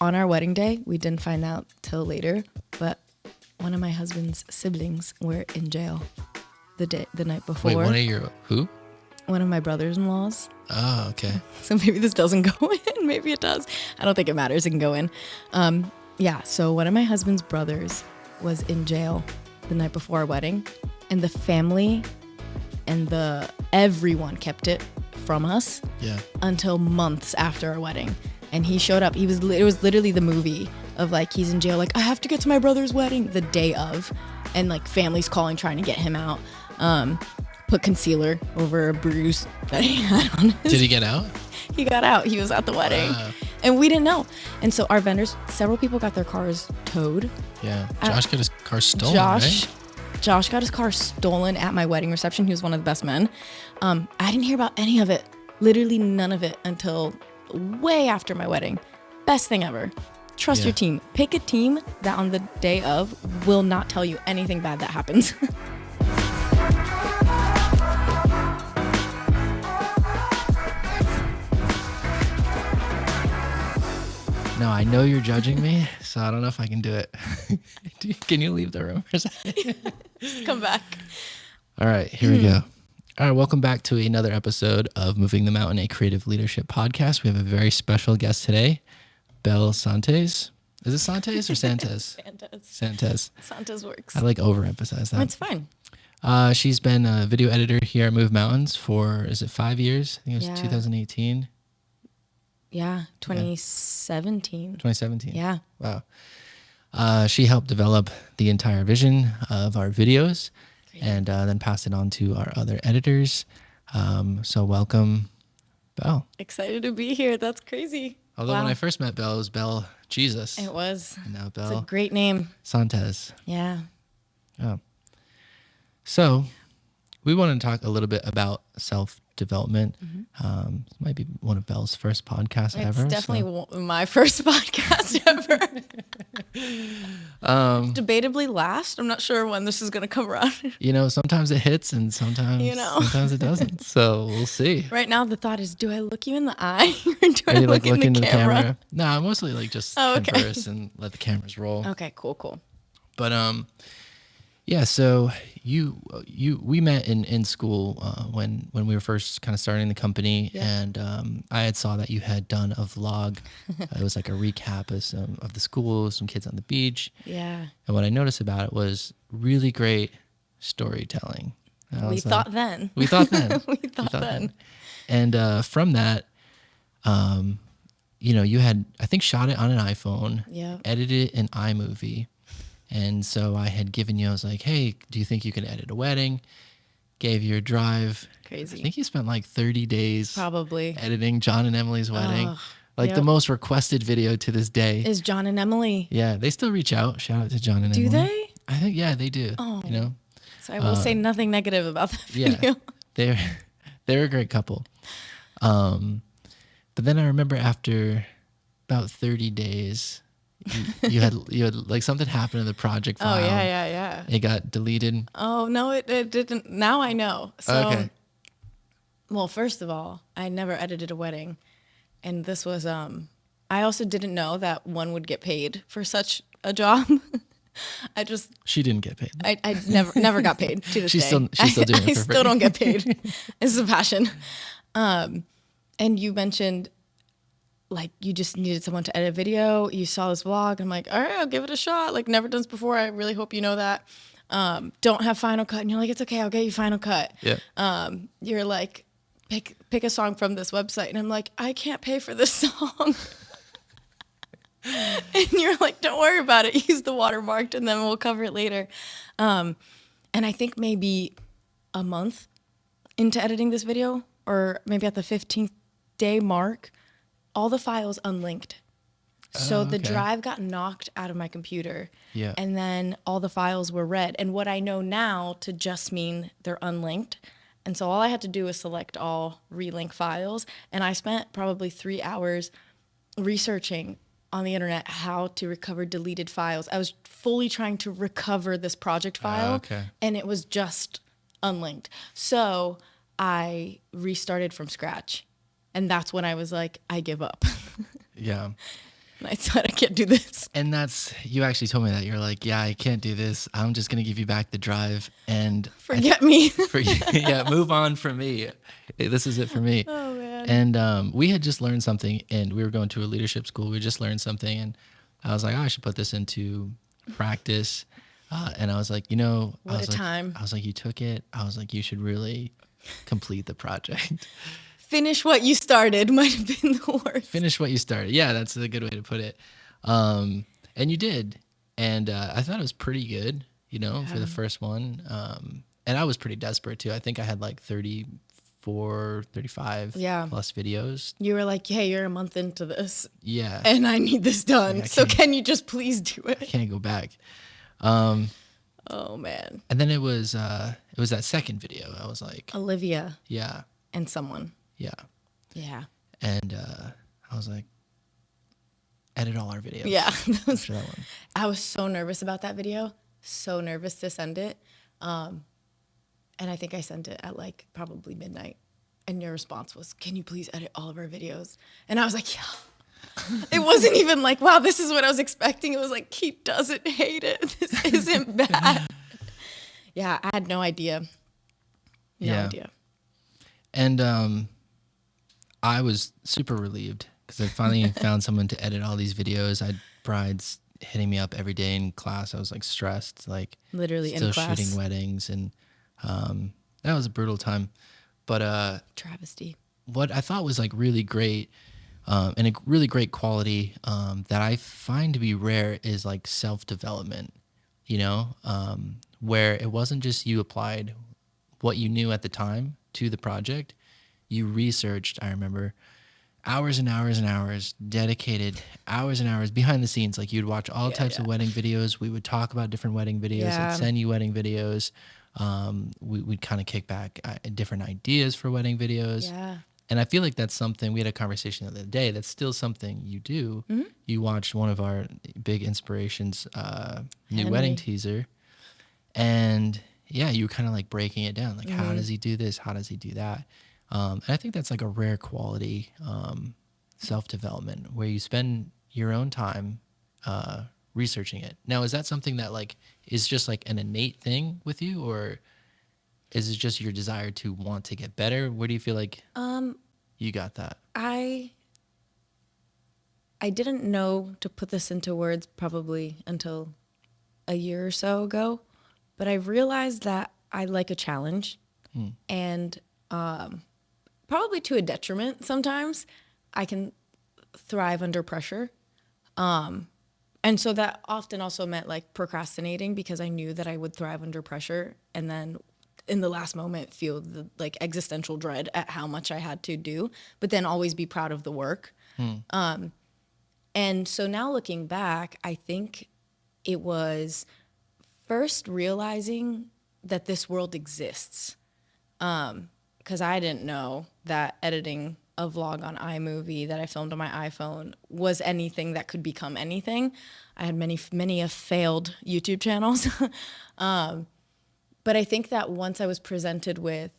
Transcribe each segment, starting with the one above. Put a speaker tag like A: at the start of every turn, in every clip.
A: on our wedding day, we didn't find out till later, but one of my husband's siblings were in jail the night before.
B: Wait, one of your who?
A: One of my brothers-in-laws.
B: Oh, okay.
A: So maybe this doesn't go in. Maybe it does. I don't think it matters. It can go in. Yeah. So one of my husband's brothers was in jail the night before our wedding, and the family and everyone kept it from us until months after our wedding. And he showed up. It was literally the movie of like, he's in jail, like, I have to get to my brother's wedding the day of, and like families calling, trying to get him out. Put concealer over a bruise that he had on his.
B: Did he get out?
A: He got out. He was at the wedding.
B: Wow.
A: And we didn't know. And so our vendors, several people got their cars towed.
B: Yeah. Josh got his car stolen, right?
A: Josh got his car stolen at my wedding reception. He was one of the best men. I didn't hear about any of it. Literally none of it until way after my wedding. Best thing ever. Trust your team. Pick a team that on the day of will not tell you anything bad that happens.
B: No, I know you're judging me, so I don't know if I can do it. Can you leave the room for a second?
A: Just come back.
B: All right, here we go. All right, welcome back to another episode of Moving the Mountain, a creative leadership podcast. We have a very special guest today, Izabel Santes. Is it Santes or Santes? Santes.
A: Santes works.
B: I like overemphasize that.
A: It's fine.
B: She's been a video editor here at Move Mountains for, is it 5 years? I think it was 2018.
A: Yeah, 2017.
B: 2017.
A: Yeah.
B: Wow. She helped develop the entire vision of our videos and then passed it on to our other editors. So welcome, Belle.
A: Excited to be here. That's crazy.
B: Although when I first met Belle, it was Belle Jesus.
A: It was.
B: And now
A: It's
B: Belle
A: a great name.
B: Santes.
A: Yeah.
B: Oh. So we want to talk a little bit about self-development. This might be one of Belle's first podcasts ever.
A: It's definitely my first podcast ever. Debatably last. I'm not sure when this is going to come around.
B: Sometimes it hits and sometimes it doesn't. So we'll see.
A: Right now, the thought is, do I look you in the eye or do
B: Are
A: I
B: you
A: look in the camera?
B: No, I mostly like just converse and let the cameras roll.
A: Okay, cool.
B: But yeah, so we met in school when we were first kind of starting the company, and I had saw that you had done a vlog. It was like a recap of the school, some kids on the beach.
A: Yeah.
B: And what I noticed about it was really great storytelling.
A: We thought then.
B: We thought then.
A: We thought then.
B: And from that, you had, I think, shot it on an iPhone, edited it in iMovie. And so I had given you, I was like, hey, do you think you can edit a wedding? Gave you a drive.
A: Crazy.
B: I think you spent like 30 days
A: probably
B: editing John and Emily's wedding. The most requested video to this day.
A: Is John and Emily.
B: Yeah, they still reach out. Shout out to John and Emily.
A: Do they?
B: I think, they do.
A: Oh. So I will say nothing negative about that video.
B: Yeah, they're a great couple. But then I remember after about 30 days... you had like something happened in the project file.
A: Oh yeah.
B: It got deleted.
A: Oh no, it didn't. Now I know. So,
B: okay.
A: Well, first of all, I never edited a wedding, and this was I also didn't know that one would get paid for such a job.
B: She didn't get paid.
A: I never got paid to this day.
B: She's still doing it for free.
A: I still don't get paid. This is a passion. And you mentioned, like, you just needed someone to edit a video. You saw this vlog. I'm like, all right, I'll give it a shot. Like, never done this before. I really hope you know that. Don't have Final Cut. And you're like, it's okay. I'll get you Final Cut.
B: Yeah.
A: You're like, pick a song from this website. And I'm like, I can't pay for this song. And you're like, don't worry about it. Use the watermarked and then we'll cover it later. And I think maybe a month into editing this video, or maybe at the 15th day mark, all the files unlinked. So the drive got knocked out of my computer.
B: Yeah.
A: And then all the files were read. And what I know now to just mean they're unlinked. And so all I had to do was select all relink files. And I spent probably 3 hours researching on the internet how to recover deleted files. I was fully trying to recover this project file. And it was just unlinked. So I restarted from scratch. And that's when I was like, I give up.
B: Yeah.
A: And I said, I can't do this.
B: And you actually told me that. You're like, yeah, I can't do this. I'm just going to give you back the drive and
A: Forget me.
B: yeah, move on from me. Hey, this is it for me.
A: Oh, man.
B: And we had just learned something, and we were going to a leadership school. We just learned something, and I was like, oh, I should put this into practice. And I was like,
A: What a time.
B: I was like, you took it. I was like, you should really complete the project.
A: Finish what you started might have been the worst.
B: Finish what you started. Yeah, that's a good way to put it. And you did. And I thought it was pretty good, for the first one. And I was pretty desperate too. I think I had like 34, 35 plus videos.
A: You were like, hey, you're a month into this.
B: Yeah.
A: And I need this done. So can you just please do it?
B: I can't go back.
A: Oh, man.
B: And then it was that second video. I was like,
A: Olivia.
B: Yeah.
A: And someone.
B: Yeah.
A: Yeah.
B: And I was like, edit all our videos.
A: Yeah.
B: After that one.
A: I was so nervous about that video. So nervous to send it. And I think I sent it at like probably midnight. And your response was, can you please edit all of our videos? And I was like, yeah. It wasn't even like, wow, this is what I was expecting. It was like, Keith doesn't hate it. This isn't bad. Yeah, I had no idea. No idea.
B: And I was super relieved because I finally found someone to edit all these videos. I had brides hitting me up every day in class. I was like stressed, like
A: literally
B: still
A: in class.
B: shooting weddings, and that was a brutal time. But
A: travesty.
B: What I thought was like really great and a really great quality that I find to be rare is like self-development, where it wasn't just you applied what you knew at the time to the project. You researched, I remember, hours and hours and hours, dedicated hours and hours behind the scenes. Like you'd watch all types of wedding videos. We would talk about different wedding videos. I'd send you wedding videos. We'd kind of kick back different ideas for wedding videos.
A: Yeah.
B: And I feel like that's something, we had a conversation the other day, that's still something you do. Mm-hmm. You watched one of our big inspirations, new wedding teaser. And yeah, you were kind of like breaking it down. Like, how does he do this? How does he do that? And I think that's like a rare quality, self-development, where you spend your own time researching it. Now, is that something that like is just like an innate thing with you, or is it just your desire to want to get better? Where do you feel like you got that?
A: I didn't know to put this into words probably until a year or so ago, but I realized that I like a challenge, and probably to a detriment sometimes. I can thrive under pressure. And so that often also meant like procrastinating, because I knew that I would thrive under pressure and then in the last moment feel the like existential dread at how much I had to do, but then always be proud of the work. And so now looking back, I think it was first realizing that this world exists. Because I didn't know that editing a vlog on iMovie that I filmed on my iPhone was anything that could become anything. I had many failed YouTube channels. But I think that once I was presented with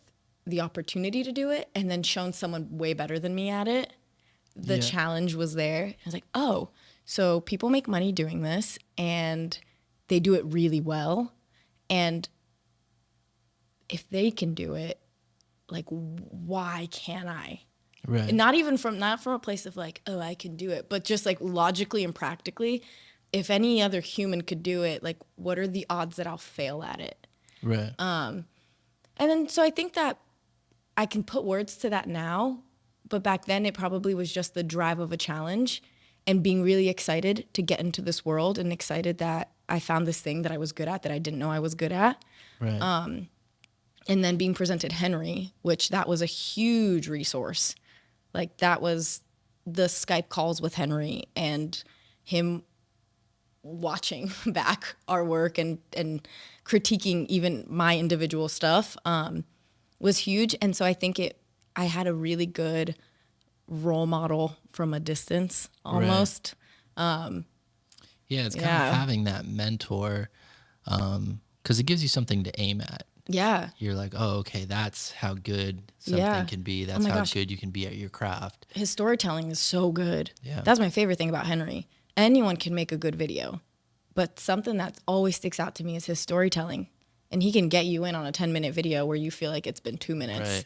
A: the opportunity to do it and then shown someone way better than me at it, the challenge was there. I was like, oh, so people make money doing this and they do it really well. And if they can do it, like, why can't I?
B: Right.
A: And not from a place of like, oh, I can do it, but just like logically and practically, if any other human could do it, like, what are the odds that I'll fail at it?
B: Right.
A: And then, so I think that I can put words to that now, but back then it probably was just the drive of a challenge and being really excited to get into this world and excited that I found this thing that I was good at that I didn't know I was good at.
B: Right.
A: And then being presented Henry, which that was a huge resource. Like that was the Skype calls with Henry and him watching back our work and critiquing even my individual stuff was huge. And so I think I had a really good role model from a distance almost.
B: Right. It's kind of having that mentor because it gives you something to aim at.
A: Yeah.
B: You're like, oh, okay, that's how good
A: Yeah.
B: something can be.
A: Oh
B: That's
A: my
B: how
A: gosh.
B: good you can be at your craft.
A: His storytelling is so good.
B: Yeah.
A: That's my favorite thing about Henry. Anyone can make a good video, but something that always sticks out to me is his storytelling. And he can get you in on a 10-minute video where you feel like it's been 2 minutes.
B: Right.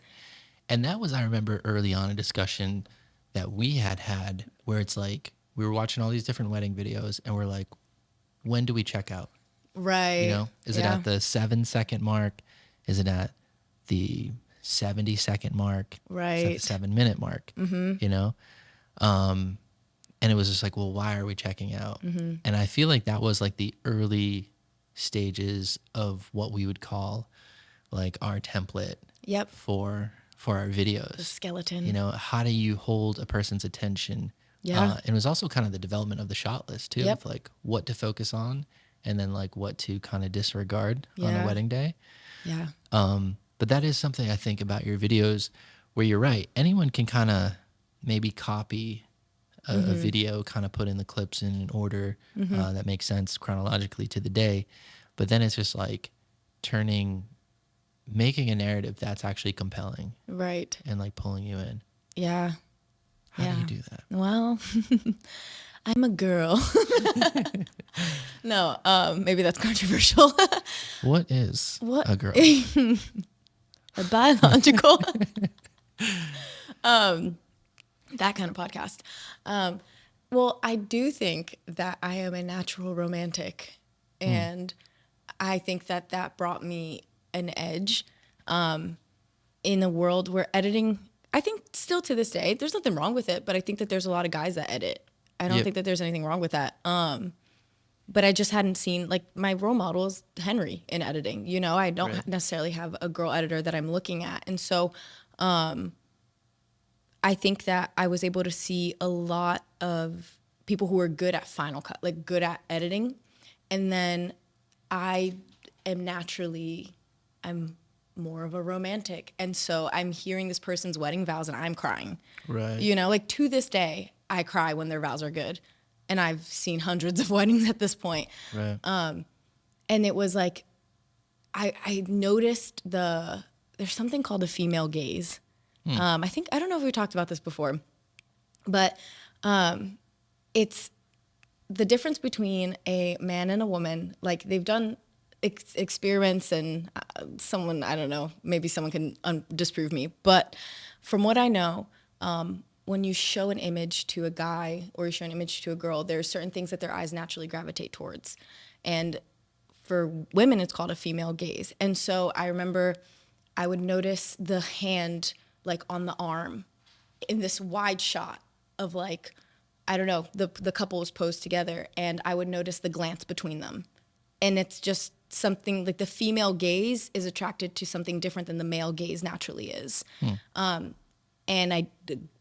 B: And that was, I remember early on, a discussion that we had where it's like, we were watching all these different wedding videos and we're like, when do we check out?
A: Right.
B: You know, is it at the 7-second mark? Is it at the 70-second mark?
A: Right.
B: Is it at the 7-minute mark? Mm-hmm. You know? And it was just like, well, why are we checking out? Mm-hmm. And I feel like that was like the early stages of what we would call like our template
A: Yep.
B: for our videos.
A: The skeleton.
B: You know, how do you hold a person's attention?
A: Yeah.
B: And it was also kind of the development of the shot list too,
A: Yep.
B: of like what to focus on and then like what to kind of disregard on a
A: Yeah.
B: wedding day.
A: Yeah.
B: But that is something I think about your videos where you're right. Anyone can kind of maybe copy a video, kind of put in the clips in an order that makes sense chronologically to the day. But then it's just like making a narrative that's actually compelling.
A: Right.
B: And like pulling you in.
A: Yeah.
B: How do you do that?
A: Well, I'm a girl. No, maybe that's controversial.
B: What is a girl?
A: A biological. That kind of podcast. Well, I do think that I am a natural romantic, and I think that brought me an edge in a world where editing, I think still to this day, there's nothing wrong with it, but I think that there's a lot of guys that edit. I don't think that there's anything wrong with that. But I just hadn't seen, like, my role model is Henry in editing. You know, I don't necessarily have a girl editor that I'm looking at. And so I think that I was able to see a lot of people who are good at Final Cut, like good at editing. And then I'm more of a romantic. And so I'm hearing this person's wedding vows and I'm crying.
B: Right.
A: You know, like to this day, I cry when their vows are good. And I've seen hundreds of weddings at this point.
B: Right.
A: And it was like, I noticed there's something called the female gaze. I don't know if we talked about this before, but it's the difference between a man and a woman. Like they've done experiments and someone, I don't know, maybe someone can disprove me. But from what I know, when you show an image to a guy or you show an image to a girl, there are certain things that their eyes naturally gravitate towards. And for women, it's called a female gaze. And so I remember I would notice the hand like on the arm in this wide shot of like, I don't know, the couple was posed together and I would notice the glance between them. And it's just something like the female gaze is attracted to something different than the male gaze naturally is. And I,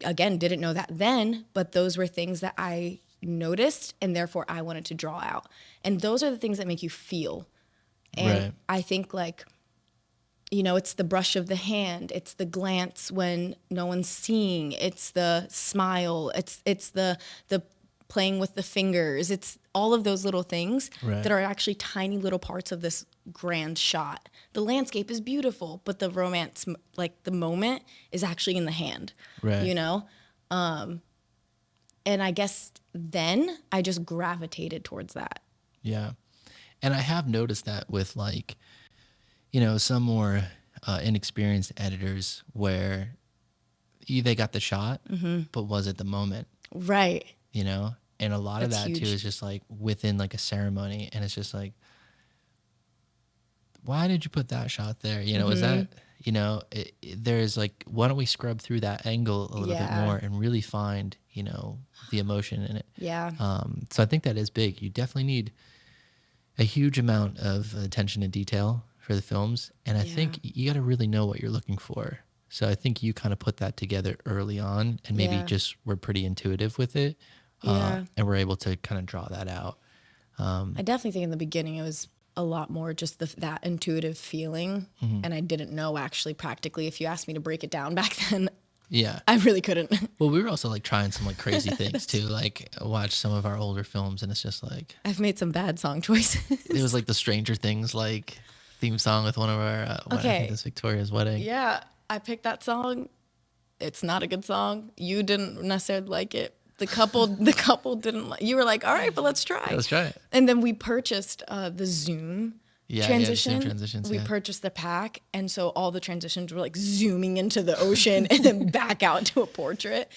A: again, didn't know that then, but those were things that I noticed and therefore I wanted to draw out. And those are the things that make you feel. And I think like, you know, it's the brush of the hand, it's the glance when no one's seeing, it's the smile, it's the playing with the fingers, it's all of those little things that are actually tiny little parts of this grand shot. The landscape is beautiful, but the romance, like the moment, is actually in the hand, you know? And I guess then I just gravitated towards that.
B: Yeah. And I have noticed that with like, you know, some more inexperienced editors where they got the shot, but was it the moment?
A: Right.
B: You know? And a lot of that
A: huge.
B: too is just like within like a ceremony. And it's just like, why did you put that shot there? You know, is that, you know, there's like, why don't we scrub through that angle a little bit more and really find, you know, the emotion in it?
A: Yeah.
B: So I think that is big. You definitely need a huge amount of attention and detail for the films. And I think you got to really know what you're looking for. So I think you kind of put that together early on and maybe just were pretty intuitive with it. And we're able to kind of draw that out.
A: I definitely think in the beginning it was a lot more just that intuitive feeling. And I didn't know actually practically. If you asked me to break it down back then, I really couldn't.
B: Well, we were also like trying some like crazy things too. Like watch some of our older films and it's just like.
A: I've made some bad song choices.
B: It was like the Stranger Things like theme song with one of our, I
A: Okay.
B: think this Victoria's wedding.
A: Yeah, I picked that song. It's not a good song. You didn't necessarily like it. The couple didn't like. You were like, all right, but let's try.
B: Yeah, let's try it.
A: And then we purchased the Zoom transition.
B: Yeah, the Zoom transitions.
A: We purchased the pack, and so all the transitions were like zooming into the ocean and then back out to a portrait.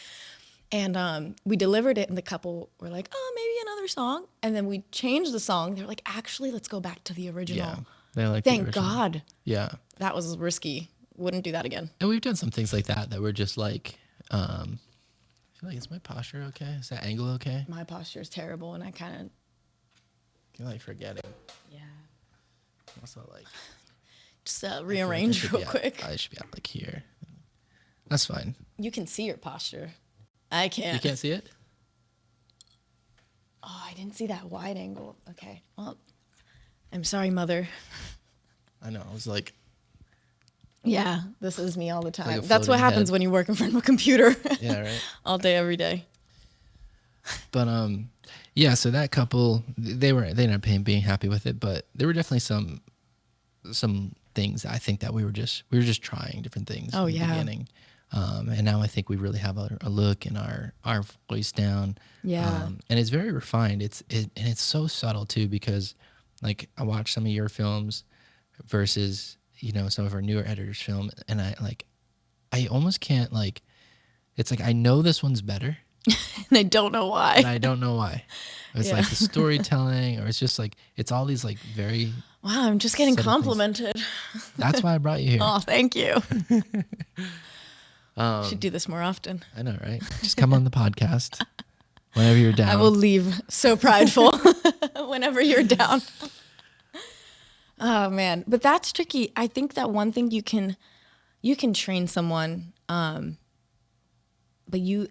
A: And we delivered it, and the couple were like, oh, maybe another song. And then we changed the song. They were like, actually, let's go back to the original.
B: Yeah, they like
A: Thank
B: the original.
A: God.
B: Yeah.
A: That was risky. Wouldn't do that again.
B: And we've done some things like that were just like, I feel like, is my posture okay? Is that angle okay?
A: My posture is terrible, and I kind of...
B: You're like forgetting.
A: Yeah.
B: Also like...
A: Just rearrange real quick.
B: I should be out like here. That's fine.
A: You can see your posture. I can't.
B: You can't see it?
A: Oh, I didn't see that wide angle. Okay. Well, I'm sorry, Mother.
B: I know. I was like...
A: Yeah, this is me all the time.
B: Like a
A: That's what
B: floating
A: happens
B: head.
A: when you work in front of a computer.
B: Yeah, right.
A: All day, every day.
B: But yeah. So that couple, they ended up being happy with it, but there were definitely some things I think that we were just trying different things.
A: Oh,
B: in the
A: yeah.
B: beginning. And now I think we really have a look and our voice down.
A: Yeah.
B: And it's very refined. And it's so subtle too, because like I watch some of your films versus, you know, some of our newer editors' film, and I almost can't like. It's like I know this one's better,
A: And I don't know why.
B: and I don't know why. It's
A: Yeah.
B: like the storytelling, or it's just like it's all these like very.
A: Wow, I'm just getting
B: Subtle things.
A: complimented.
B: That's why I brought you here.
A: Oh, thank you. Should do this more often.
B: I know, right? Just come on the podcast whenever you're down.
A: I will leave so prideful whenever you're down. Oh man, but that's tricky. I think that one thing you can train someone, but I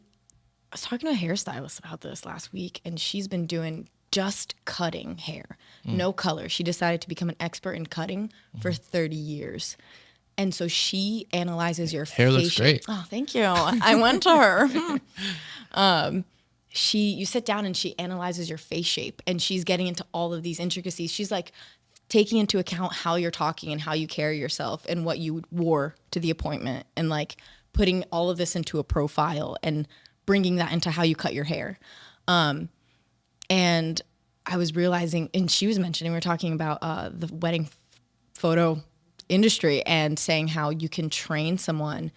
A: was talking to a hairstylist about this last week, and she's been doing just cutting hair, no color. She decided to become an expert in cutting for 30 years. And so she analyzes your
B: Hair looks
A: facial-
B: great.
A: Oh, thank you. I went to her. You sit down and she analyzes your face shape, and she's getting into all of these intricacies. She's like taking into account how you're talking and how you carry yourself and what you wore to the appointment, and like putting all of this into a profile and bringing that into how you cut your hair. And I was realizing, and she was mentioning, we were talking about the wedding photo industry and saying how you can train someone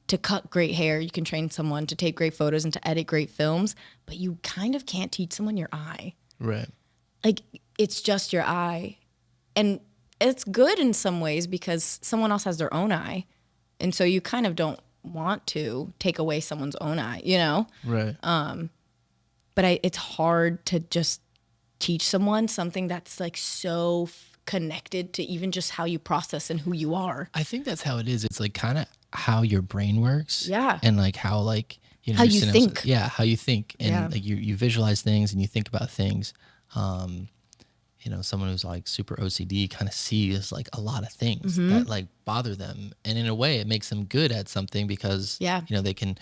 A: to cut great hair, you can train someone to take great photos and to edit great films, but you kind of can't teach someone your eye.
B: Right.
A: Like, it's just your eye. And it's good in some ways because someone else has their own eye. And so you kind of don't want to take away someone's own eye, you know?
B: Right.
A: But it's hard to just teach someone something that's like so connected to even just how you process and who you are.
B: I think that's how it is. It's like kind of how your brain works.
A: Yeah.
B: And like how like, you know,
A: How you
B: synapses-
A: think.
B: Yeah, how you think. And
A: Yeah.
B: like you visualize things and you think about things. You know, someone who's like super OCD kind of sees like a lot of things that like bother them. And in a way it makes them good at something because,
A: Yeah.
B: you know, they can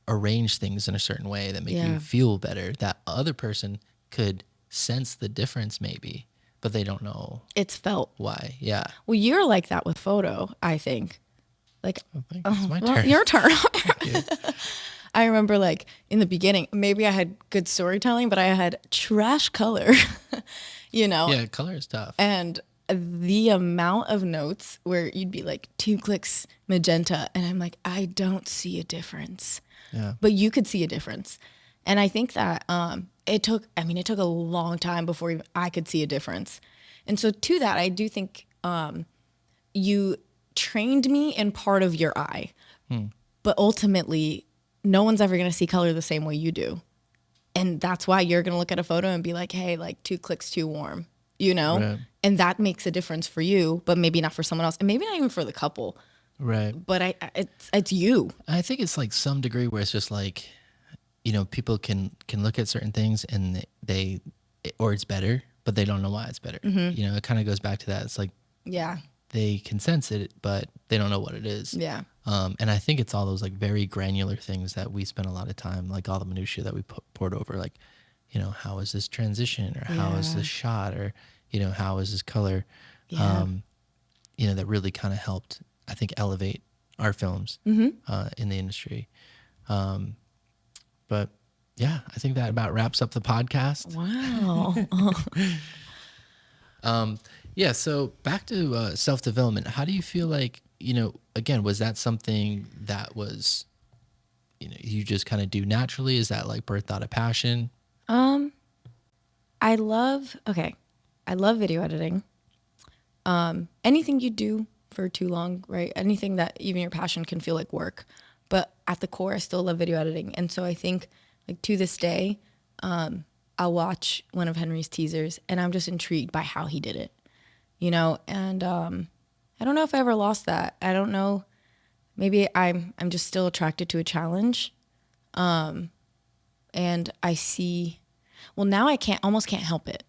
B: arrange things in a certain way that make
A: Yeah.
B: you feel better. That other person could sense the difference maybe, but they don't know
A: It's felt.
B: why. Yeah.
A: Well, you're like that with photo, I think. Like,
B: It's my
A: well,
B: turn.
A: your turn.
B: Yeah.
A: I remember like in the beginning, maybe I had good storytelling, but I had trash color, you know?
B: Yeah, color is tough.
A: And the amount of notes where you'd be like 2 clicks magenta, and I'm like, I don't see a difference.
B: Yeah.
A: But you could see a difference. And I think that it took a long time before even I could see a difference. And so to that, I do think you trained me in part of your eye. But ultimately, no one's ever going to see color the same way you do. And that's why you're going to look at a photo and be like, hey, like 2 clicks too warm, you know?
B: Right.
A: And that makes a difference for you, but maybe not for someone else. And maybe not even for the couple.
B: Right.
A: But it's you.
B: I think it's like some degree where it's just like, you know, people can look at certain things and or it's better, but they don't know why it's better.
A: Mm-hmm.
B: You know, it kind of goes back to that. It's like
A: Yeah.
B: they can sense it, but they don't know what it is.
A: Yeah.
B: And I think it's all those like very granular things that we spend a lot of time, like all the minutia that we poured over, like, you know, how is this transition, or how is
A: Yeah.
B: this shot, or, you know, how is this color?
A: Yeah.
B: that really kind of helped, I think, elevate our films in the industry. But yeah, I think that about wraps up the podcast.
A: Wow.
B: Yeah. So back to self-development. How do you feel like, again, was that something that was, you just kind of do naturally? Is that like birthed out of passion?
A: I love video editing. Anything you do for too long, right? Anything that even your passion can feel like work. But at the core, I still love video editing. And so I think, like, to this day, I'll watch one of Henry's teasers and I'm just intrigued by how he did it, And I don't know if I ever lost that. I don't know. Maybe I'm just still attracted to a challenge. And I see, well, now I almost can't help it.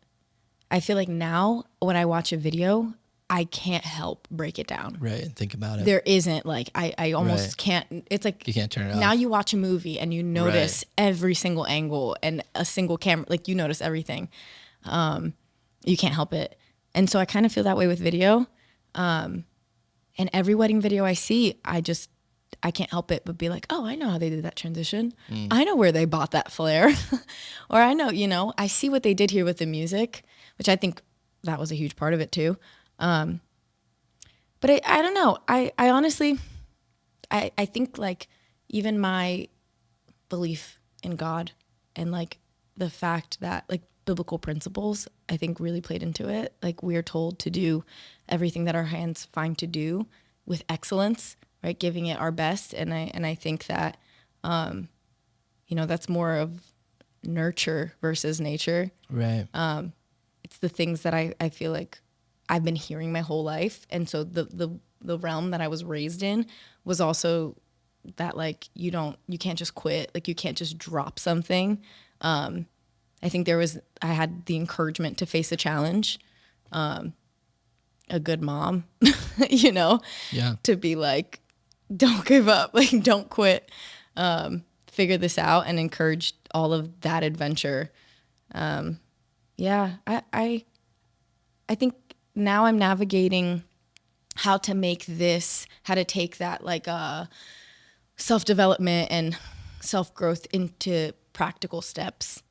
A: I feel like now when I watch a video, I can't help break it down.
B: Right. And think about it.
A: There isn't like, I almost can't, it's like,
B: you can't turn it off.
A: Now you watch a movie and you notice every single angle and a single camera, like you notice everything. You can't help it. And so I kind of feel that way with video. And every wedding video I see, I can't help it but be like, oh, I know how they did that transition. I know where they bought that flare. Or I know, I see what they did here with the music, which I think that was a huge part of it too. But I don't know. I honestly, I think like even my belief in God and like the fact that like biblical principles, I think really played into it. Like we are told to do everything that our hands find to do with excellence, right? Giving it our best. And I think that, that's more of nurture versus nature.
B: Right.
A: It's the things that I feel like I've been hearing my whole life. And so the realm that I was raised in was also that like, you can't just quit. Like you can't just drop something. I think I had the encouragement to face a challenge. A good mom,
B: Yeah.
A: to be like, don't give up, like don't quit, figure this out and encourage all of that adventure. I think now I'm navigating how to take that like self-development and self-growth into practical steps.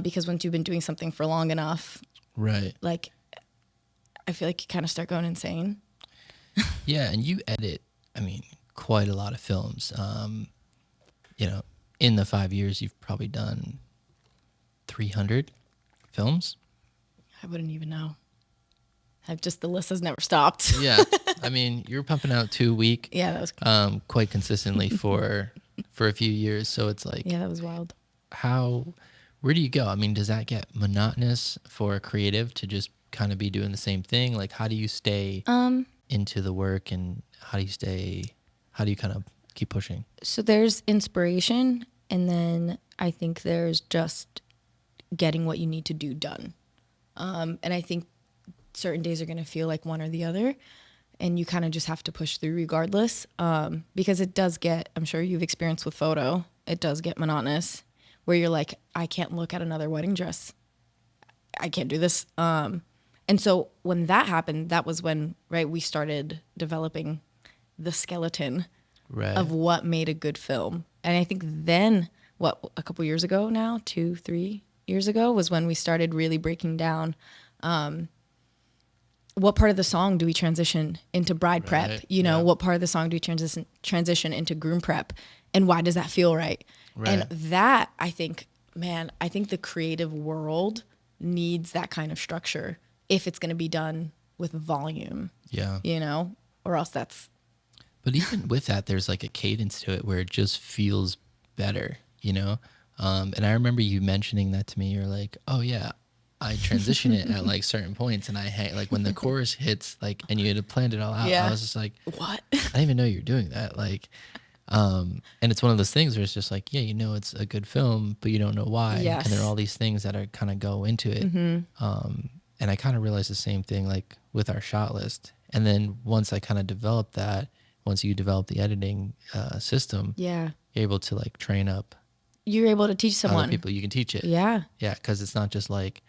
A: Because once you've been doing something for long enough,
B: right,
A: like I feel like you kind of start going insane.
B: Yeah, and you edit, quite a lot of films. In the 5 years, you've probably done 300 films.
A: I wouldn't even know. The list has never stopped.
B: Yeah, you're pumping out 2 a week.
A: Yeah, that was
B: quite consistently for a few years. So it's like,
A: yeah, that was wild.
B: Where do you go? Does that get monotonous for a creative to just kind of be doing the same thing? Like, how do you stay into the work, and how do you kind of keep pushing?
A: So there's inspiration, and then I think there's just getting what you need to do done. And I think certain days are going to feel like one or the other, and you kind of just have to push through regardless, because it does get, I'm sure you've experienced with photo, it does get monotonous, where you're like, I can't look at another wedding dress. I can't do this. And so when that happened, that was when, we started developing the skeleton of what made a good film. And I think then, a couple years ago now, 2-3 years ago, was when we started really breaking down what part of the song do we transition into bride prep? What part of the song do we transition into groom prep? And why does that feel right? And that, I think the creative world needs that kind of structure if it's going to be done with volume.
B: Yeah.
A: Or else that's.
B: But even with that, there's like a cadence to it where it just feels better, And I remember you mentioning that to me. You're like, oh yeah, I transition it at like certain points, and like when the chorus hits, like, and you had planned it all out.
A: Yeah.
B: I was just like,
A: what?
B: I didn't even know you were doing that. Like, and it's one of those things where it's just like, yeah, it's a good film, but you don't know why.
A: Yes.
B: And there are all these things that are kind of go into it. And I kind of realized the same thing, like with our shot list. And then once I kind of developed that, once you develop the editing system,
A: Yeah.
B: you're able to like train up.
A: You're able to teach someone.
B: Other people, you can teach it.
A: Yeah.
B: Yeah, because it's not just like,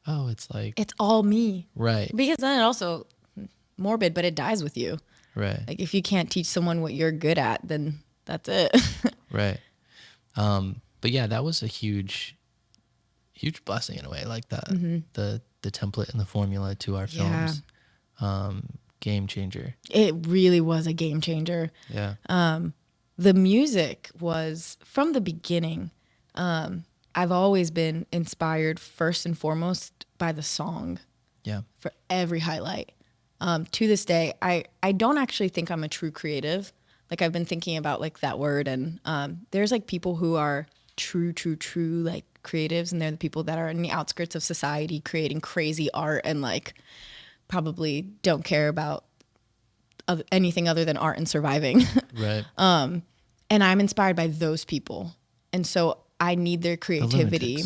B: oh, it's like.
A: It's all me.
B: Right.
A: Because then it also morbid, but it dies with you.
B: Right.
A: Like if you can't teach someone what you're good at, then that's it.
B: Right. But yeah, that was a huge blessing in a way, like the template and the formula to our
A: Yeah.
B: films. Game changer.
A: It really was a game changer.
B: Yeah.
A: The music was from the beginning. I've always been inspired first and foremost by the song
B: Yeah.
A: for every highlight. To this day, I don't actually think I'm a true creative. Like I've been thinking about like that word, and there's like people who are true like creatives, and they're the people that are in the outskirts of society creating crazy art and like probably don't care about anything other than art and surviving.
B: Right.
A: And I'm inspired by those people. And so I need their creativity.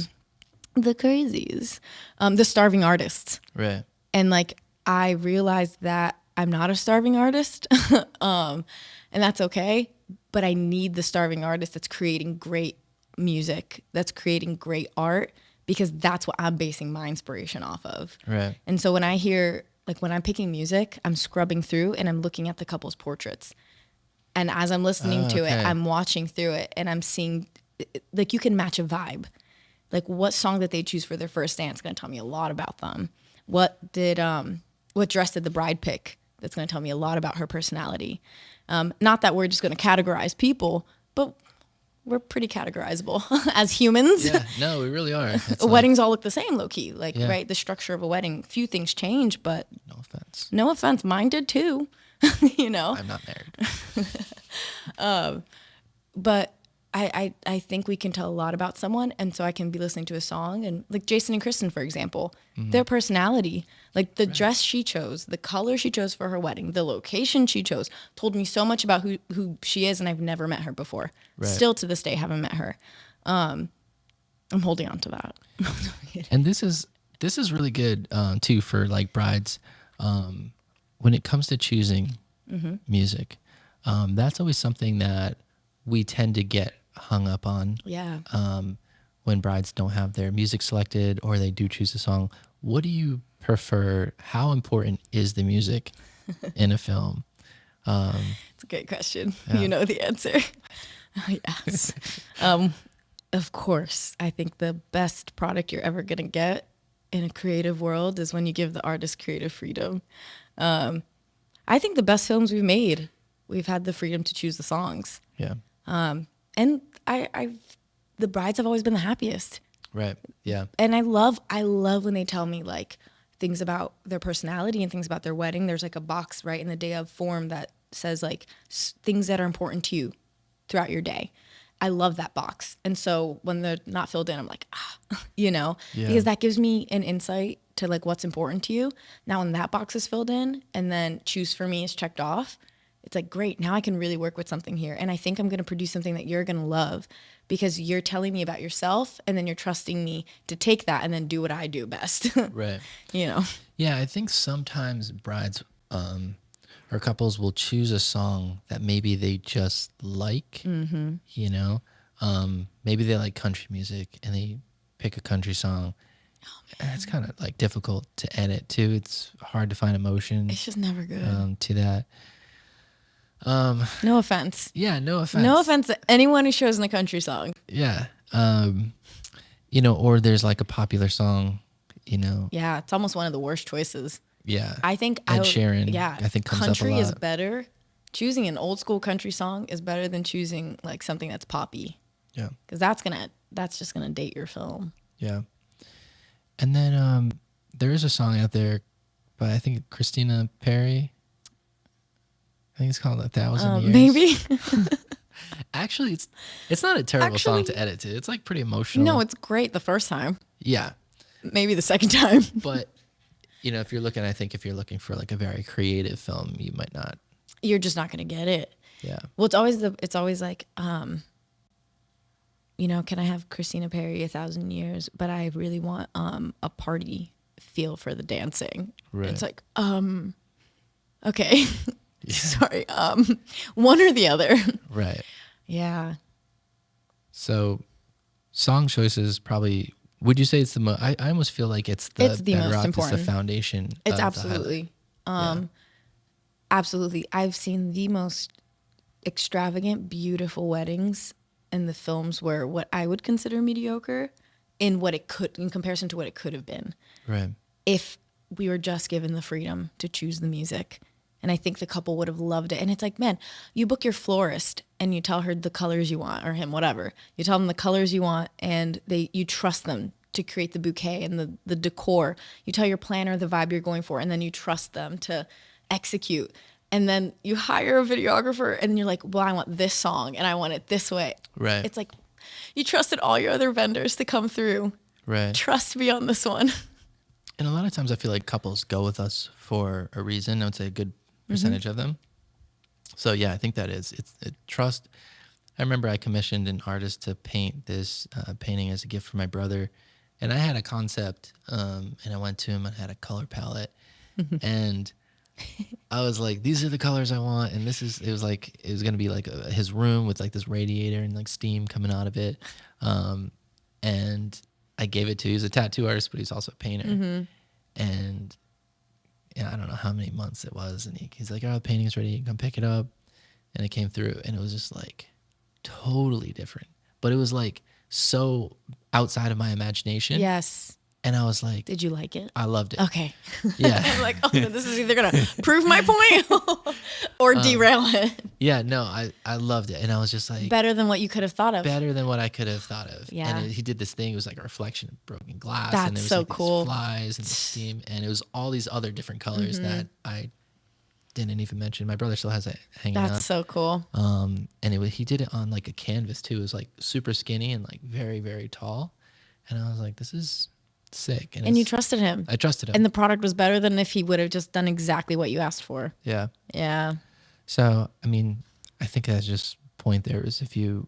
A: The crazies. The starving artists.
B: Right.
A: And like I realized that I'm not a starving artist. And that's okay. But I need the starving artist that's creating great music, that's creating great art, because that's what I'm basing my inspiration off of.
B: Right.
A: And so when I hear, like when I'm picking music, I'm scrubbing through and I'm looking at the couple's portraits. And as I'm listening to it, I'm watching through it and I'm seeing, like you can match a vibe. Like what song that they choose for their first dance is going to tell me a lot about them. What dress did the bride pick? That's going to tell me a lot about her personality. Not that we're just going to categorize people, but we're pretty categorizable as humans.
B: Yeah, no, we really are.
A: Weddings all look the same, low key. Like, right, the structure of a wedding, few things change, but
B: no offense.
A: No offense, mine did too. You know,
B: I'm not married.
A: but I think we can tell a lot about someone, and so I can be listening to a song, and like Jason and Kristen, for example, their personality, like the dress she chose, the color she chose for her wedding, the location she chose, told me so much about who she is, and I've never met her before. Right. Still to this day, haven't met her. I'm holding on to that.
B: And this is really good too for like brides. When it comes to choosing music, that's always something that we tend to get hung up on.
A: Yeah.
B: When brides don't have their music selected or they do choose a song, what do you prefer? How important is the music in a film?
A: It's a great question.
B: Yeah.
A: You know the answer. Yes. Of course, I think the best product you're ever going to get in a creative world is when you give the artist creative freedom. I think the best films we've made, we've had the freedom to choose the songs.
B: Yeah.
A: And the brides have always been the happiest.
B: Right. Yeah.
A: And I love when they tell me like things about their personality and things about their wedding. There's like a box right in the day of form that says like things that are important to you throughout your day. I love that box. And so when they're not filled in, I'm like, you know, because that gives me an insight to like what's important to you. Now when that box is filled in and then choose for me is checked off, it's like, great, now I can really work with something here. And I think I'm going to produce something that you're going to love because you're telling me about yourself and then you're trusting me to take that and then do what I do best.
B: Right.
A: You know?
B: Yeah, I think sometimes brides or couples will choose a song that maybe they just like, you know? Maybe they like country music and they pick a country song. And it's kind of like difficult to edit too. It's hard to find emotion.
A: It's just never good.
B: To that.
A: No offense.
B: Yeah, no offense.
A: No offense to anyone who shows in a country song.
B: Yeah. You know, or there's like a popular song, you know.
A: Yeah, it's almost one of the worst choices.
B: Yeah.
A: I think
B: Ed Sheeran,
A: yeah,
B: I think comes
A: country
B: up a lot.
A: is better. Choosing an old school country song is better than choosing like something that's poppy.
B: Yeah.
A: Because that's just gonna date your film.
B: Yeah. And then there is a song out there by I think Christina Perri. I think it's called 1,000 Years.
A: Maybe.
B: Actually, it's not a terrible song to edit to. It's like pretty emotional.
A: No, it's great the first time.
B: Yeah.
A: Maybe the second time.
B: But you know, if you're looking for like a very creative film, you might not.
A: You're just not gonna get it.
B: Yeah.
A: Well, it's always like, you know, can I have Christina Perri 1,000 Years? But I really want a party feel for the dancing.
B: Right.
A: It's like, okay. Yeah. Sorry. One or the other.
B: Right.
A: Yeah.
B: So song choices probably, would you say it's the most, I almost feel like it's the
A: most
B: bedrock,
A: important.
B: it's the foundation.
A: It's
B: of
A: absolutely.
B: yeah.
A: Absolutely. I've seen the most extravagant, beautiful weddings and the films were what I would consider mediocre in what it could, in comparison to what it could have been
B: Right.
A: if we were just given the freedom to choose the music. And I think the couple would have loved it. And it's like, man, you book your florist and you tell her the colors you want, or him, whatever. You tell them the colors you want, and you trust them to create the bouquet and the decor. You tell your planner the vibe you're going for, and then you trust them to execute. And then you hire a videographer, and you're like, well, I want this song and I want it this way.
B: Right.
A: It's like you trusted all your other vendors to come through.
B: Right.
A: Trust me on this one.
B: And a lot of times I feel like couples go with us for a reason. I would say a good percentage of them. So yeah, I think that is, it's trust. I remember I commissioned an artist to paint this painting as a gift for my brother. And I had a concept, and I went to him and had a color palette. And I was like, these are the colors I want. And it was going to be like his room with like this radiator and like steam coming out of it. And I gave it to, he's a tattoo artist, but he's also a painter. And yeah, I don't know how many months it was. And he's like, oh, the painting's ready. You can come pick it up. And it came through, and it was just like totally different. But it was like so outside of my imagination.
A: Yes.
B: And I was like,
A: Did you like it?
B: I loved it.
A: Okay.
B: Yeah.
A: I'm like, oh, this is either going to prove my point or derail it.
B: Yeah, no, I loved it. And I was just like,
A: Better than what you could have thought of.
B: better than what I could have thought of.
A: Yeah.
B: And he did this thing. It was like a reflection of broken glass.
A: That's
B: and there was
A: so
B: like
A: cool.
B: These flies and the steam. And it was all these other different colors that I didn't even mention. My brother still has it hanging up.
A: That's so cool.
B: And he did it on like a canvas too. It was like super skinny and like very, very tall. And I was like, this is sick.
A: And you trusted him.
B: I trusted him.
A: And the product was better than if he would have just done exactly what you asked for.
B: Yeah.
A: Yeah.
B: So, I mean, I think that's just point there is if you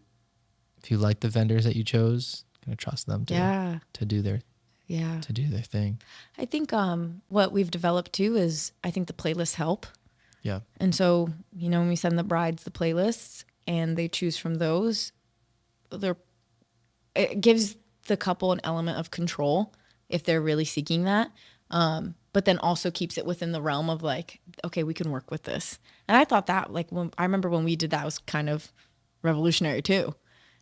B: like the vendors that you chose, kind of trust them to do their thing.
A: I think what we've developed too is I think the playlists help.
B: Yeah.
A: And so, when we send the brides the playlists and they choose from those, it gives the couple an element of control if they're really seeking that. But then also keeps it within the realm of like, okay, we can work with this. And I thought that I remember when we did that was kind of revolutionary too.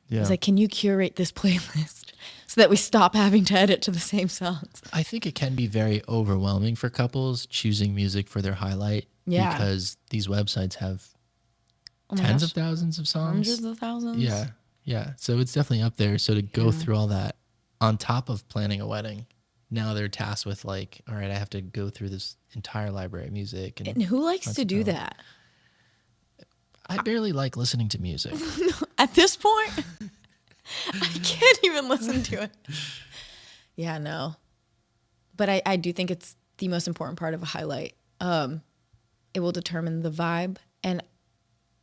B: Yeah.
A: It was like, can you curate this playlist so that we stop having to edit to the same songs?
B: I think it can be very overwhelming for couples choosing music for their highlight.
A: Yeah.
B: Because these websites have
A: Oh my
B: tens
A: gosh.
B: of thousands of songs.
A: Hundreds of thousands.
B: Yeah. Yeah. So it's definitely up there. So to go through all that on top of planning a wedding, now they're tasked with like, all right, I have to go through this entire library of music.
A: And who likes to do that?
B: I barely like listening to music.
A: At this point, I can't even listen to it. Yeah, no. But I do think it's the most important part of a highlight. It will determine the vibe. And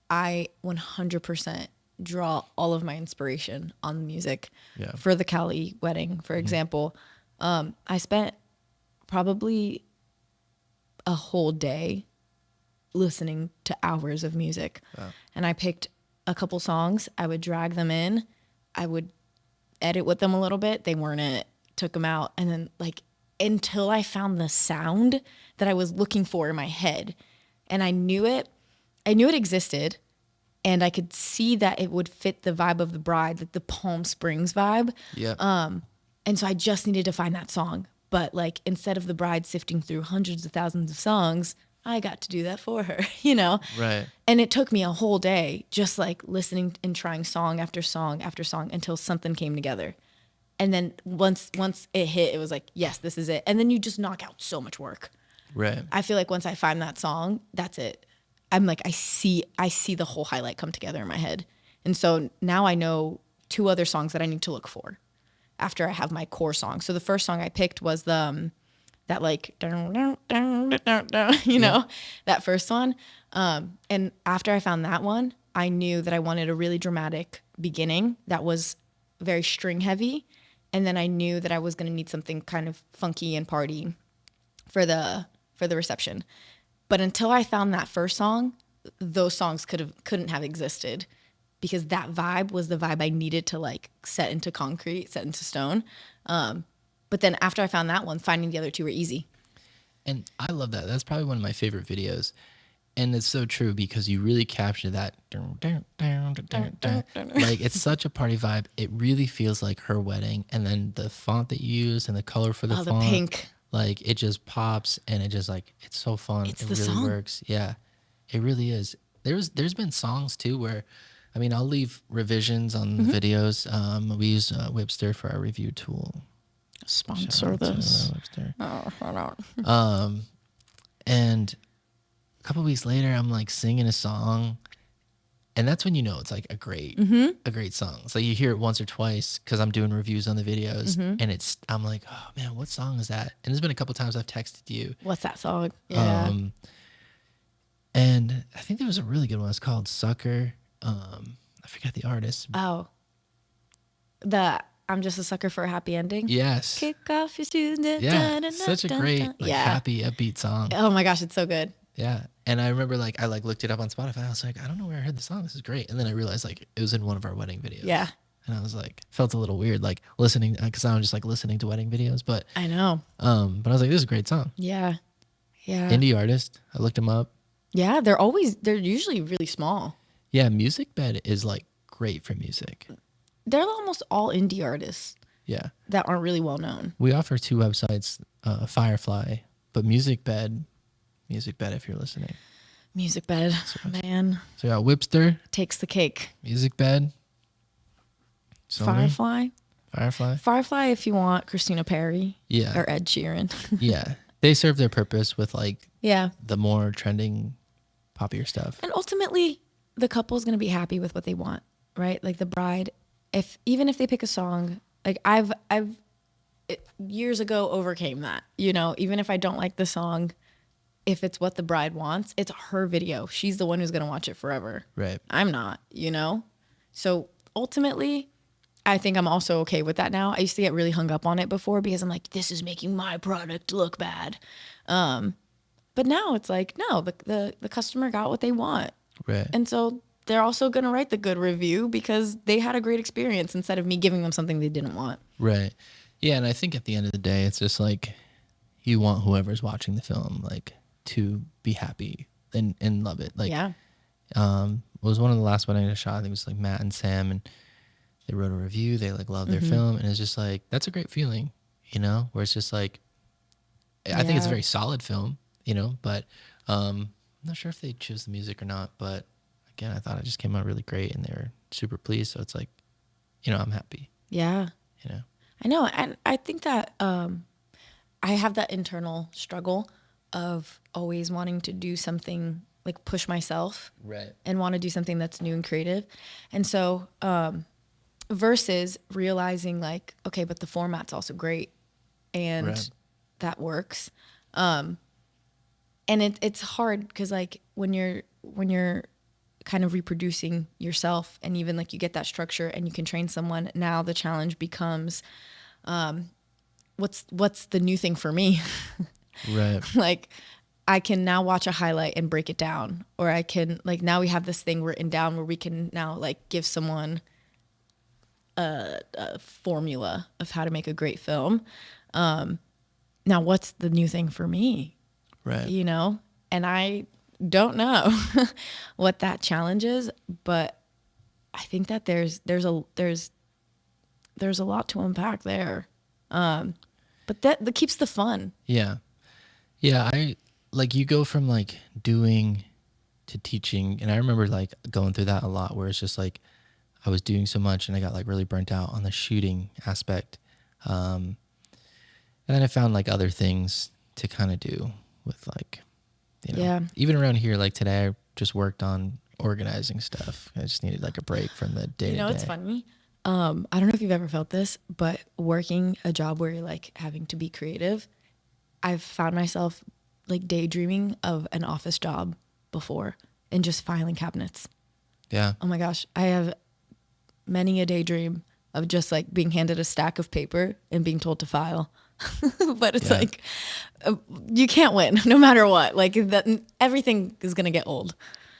A: I 100% draw all of my inspiration on the music.
B: Yeah.
A: For the Cali wedding, for example. I spent probably a whole day listening to hours of music.
B: Wow.
A: And I picked a couple songs. I would drag them in. I would edit with them a little bit. They weren't it. Took them out. And then until I found the sound that I was looking for in my head. And I knew it existed. And I could see that it would fit the vibe of the bride, like the Palm Springs vibe.
B: Yeah.
A: And so I just needed to find that song. But instead of the bride sifting through hundreds of thousands of songs, I got to do that for her,
B: Right.
A: And it took me a whole day just listening and trying song after song after song until something came together. And then once it hit, it was like, yes, this is it. And then you just knock out so much work.
B: Right.
A: I feel like once I find that song, that's it. I'm like, I see the whole highlight come together in my head. And so now I know 2 other songs that I need to look for after I have my core song. So the first song I picked was that that first one. And after I found that one, I knew that I wanted a really dramatic beginning that was very string heavy. And then I knew that I was going to need something kind of funky and party for the reception. But until I found that first song, those songs couldn't have existed because that vibe was the vibe I needed to set into concrete, set into stone. But then after I found that one, finding the other 2 were easy.
B: And I love that. That's probably one of my favorite videos And it's so true because you really capture that. Like, it's such a party vibe. It really feels like her wedding. And then the font that you use and the color for the
A: Oh, the
B: font,
A: pink.
B: like, it just pops and it just, like, it's so fun.
A: It's
B: It
A: the
B: really
A: song.
B: works. Yeah, it really is. There's been songs too where, I mean, I'll leave revisions on the videos. We use Whipster for our review tool. Shout
A: Sponsor
B: out to
A: this.
B: Whipster.
A: Oh, hold on.
B: And a couple weeks later, I'm like singing a song, and that's when you know it's like a great song. It's like you hear it once or twice because I'm doing reviews on the videos, and I'm like, oh man, what song is that? And there's been a couple times I've texted you,
A: What's that song? Yeah.
B: and I think there was a really good one. It's called Sucker. I forget the artist.
A: Oh, I'm just a sucker for a happy ending.
B: Yes.
A: Kick off your shoes.
B: Yeah. Such a great, like, happy, upbeat song.
A: Oh my gosh, it's so good.
B: Yeah. And I remember, like, I like looked it up on Spotify. I was like, I don't know where I heard the song. This is great. And then I realized, like, it was in one of our wedding videos.
A: Yeah.
B: And I was like, felt a little weird, like, listening, because I'm just like listening to wedding videos. But
A: I know.
B: but I was like, this is a great song.
A: Yeah. Yeah.
B: Indie artist. I looked him up.
A: Yeah. They're usually really small.
B: Yeah. Music Bed is like great for music.
A: They're almost all indie artists
B: Yeah.
A: that aren't really well known.
B: We offer 2 websites, Firefly, but Music Bed, if you're listening.
A: Music Bed, man,
B: So yeah, Whipster,
A: takes the cake.
B: Music Bed, Sony,
A: Firefly,
B: Firefly.
A: if you want Christina Perry,
B: Yeah.
A: or Ed Sheeran.
B: Yeah. They serve their purpose with like
A: Yeah,
B: the more trending, poppier stuff.
A: and ultimately, the couple's gonna be happy with what they want, right? Like the bride, even if they pick a song, like I've years ago overcame that. Even if I don't like the song, if it's what the bride wants, it's her video. She's the one who's gonna watch it forever.
B: Right.
A: I'm not. So ultimately, I think I'm also okay with that now. I used to get really hung up on it before because I'm like, this is making my product look bad. But now it's like, no, the customer got what they want.
B: Right.
A: And so they're also going to write the good review because they had a great experience instead of me giving them something they didn't want.
B: Right. Yeah, and I think at the end of the day, it's just like you want whoever's watching the film like to be happy and love it. Like,
A: Yeah.
B: it was one of the last weddings I shot. I think it was like Matt and Sam, and they wrote a review. They like loved their film, and it's just like that's a great feeling, where it's just like I think it's a very solid film, but I'm not sure if they chose the music or not. But again, I thought it just came out really great, and they were super pleased. So it's like, I'm happy.
A: Yeah. I know. And I think that I have that internal struggle of always wanting to do something, like push myself,
B: Right.
A: and want to do something that's new and creative. And so versus realizing like, okay, but the format's also great and
B: Right.
A: that works. And it's hard because like when you're kind of reproducing yourself and even like you get that structure and you can train someone, now the challenge becomes what's the new thing for me?
B: Right.
A: Like I can now watch a highlight and break it down, or I can like now we have this thing written down where we can now like give someone a formula of how to make a great film. Now what's the new thing for me?
B: Right.
A: And I don't know what that challenge is, but I think that there's a lot to unpack there. But that keeps the fun.
B: Yeah. Yeah. I like you go from like doing to teaching. And I remember like going through that a lot where it's just like I was doing so much and I got like really burnt out on the shooting aspect. And then I found like other things to kind of do with like,
A: Yeah.
B: even around here, like today I just worked on organizing stuff. I just needed like a break from the day to day.
A: It's funny. I don't know if you've ever felt this, but working a job where you're like having to be creative, I've found myself like daydreaming of an office job before and just filing cabinets.
B: Yeah.
A: Oh my gosh. I have many a daydream of just like being handed a stack of paper and being told to file. But it's like, you can't win no matter what. Like that, everything is going to get old.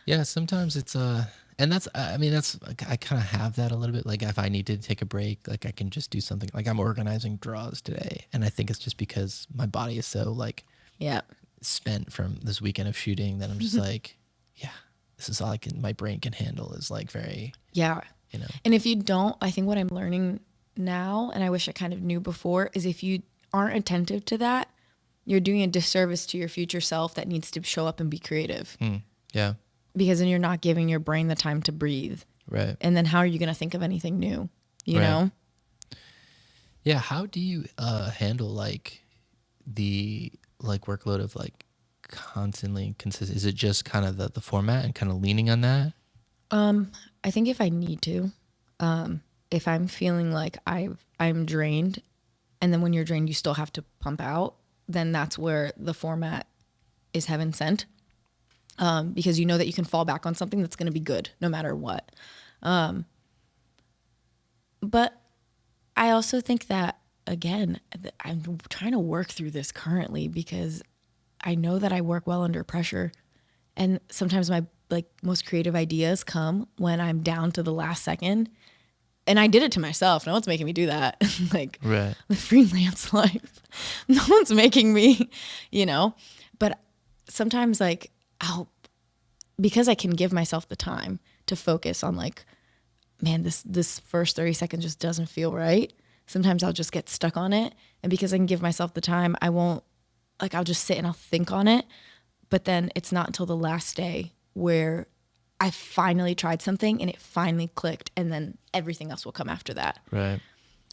B: Yeah. Sometimes it's, and that's, I mean, that's, I kind of have that a little bit. Like if I need to take a break, like I can just do something. Like I'm organizing draws today. And I think it's just because my body is so like
A: Yeah.
B: spent from this weekend of shooting that I'm just like, yeah, this is all my brain can handle is like very,
A: Yeah.
B: you know.
A: And if you don't, I think what I'm learning now, and I wish I kind of knew before, is if you aren't attentive to that, you're doing a disservice to your future self that needs to show up and be creative.
B: Yeah.
A: Because then you're not giving your brain the time to breathe.
B: Right.
A: And then how are you going to think of anything new? You
B: Right.
A: know?
B: Yeah. How do you handle like the like workload of like constantly consistent? Is it just kind of the format and kind of leaning on that?
A: I think if I need to, if I'm feeling like I'm drained, and then when you're drained, you still have to pump out, then that's where the format is heaven sent. Because you know that you can fall back on something that's going to be good no matter what. But I also think that, again, I'm trying to work through this currently because I know that I work well under pressure. And sometimes my like most creative ideas come when I'm down to the last second. And I did it to myself. No one's making me do that. Like
B: Right.
A: the freelance life. No one's making me, you know. But sometimes like because I can give myself the time to focus on like, man, this first 30 seconds just doesn't feel right. Sometimes I'll just get stuck on it. And because I can give myself the time, I'll just sit and I'll think on it. But then it's not until the last day where I finally tried something and it finally clicked, and then everything else will come after that.
B: Right.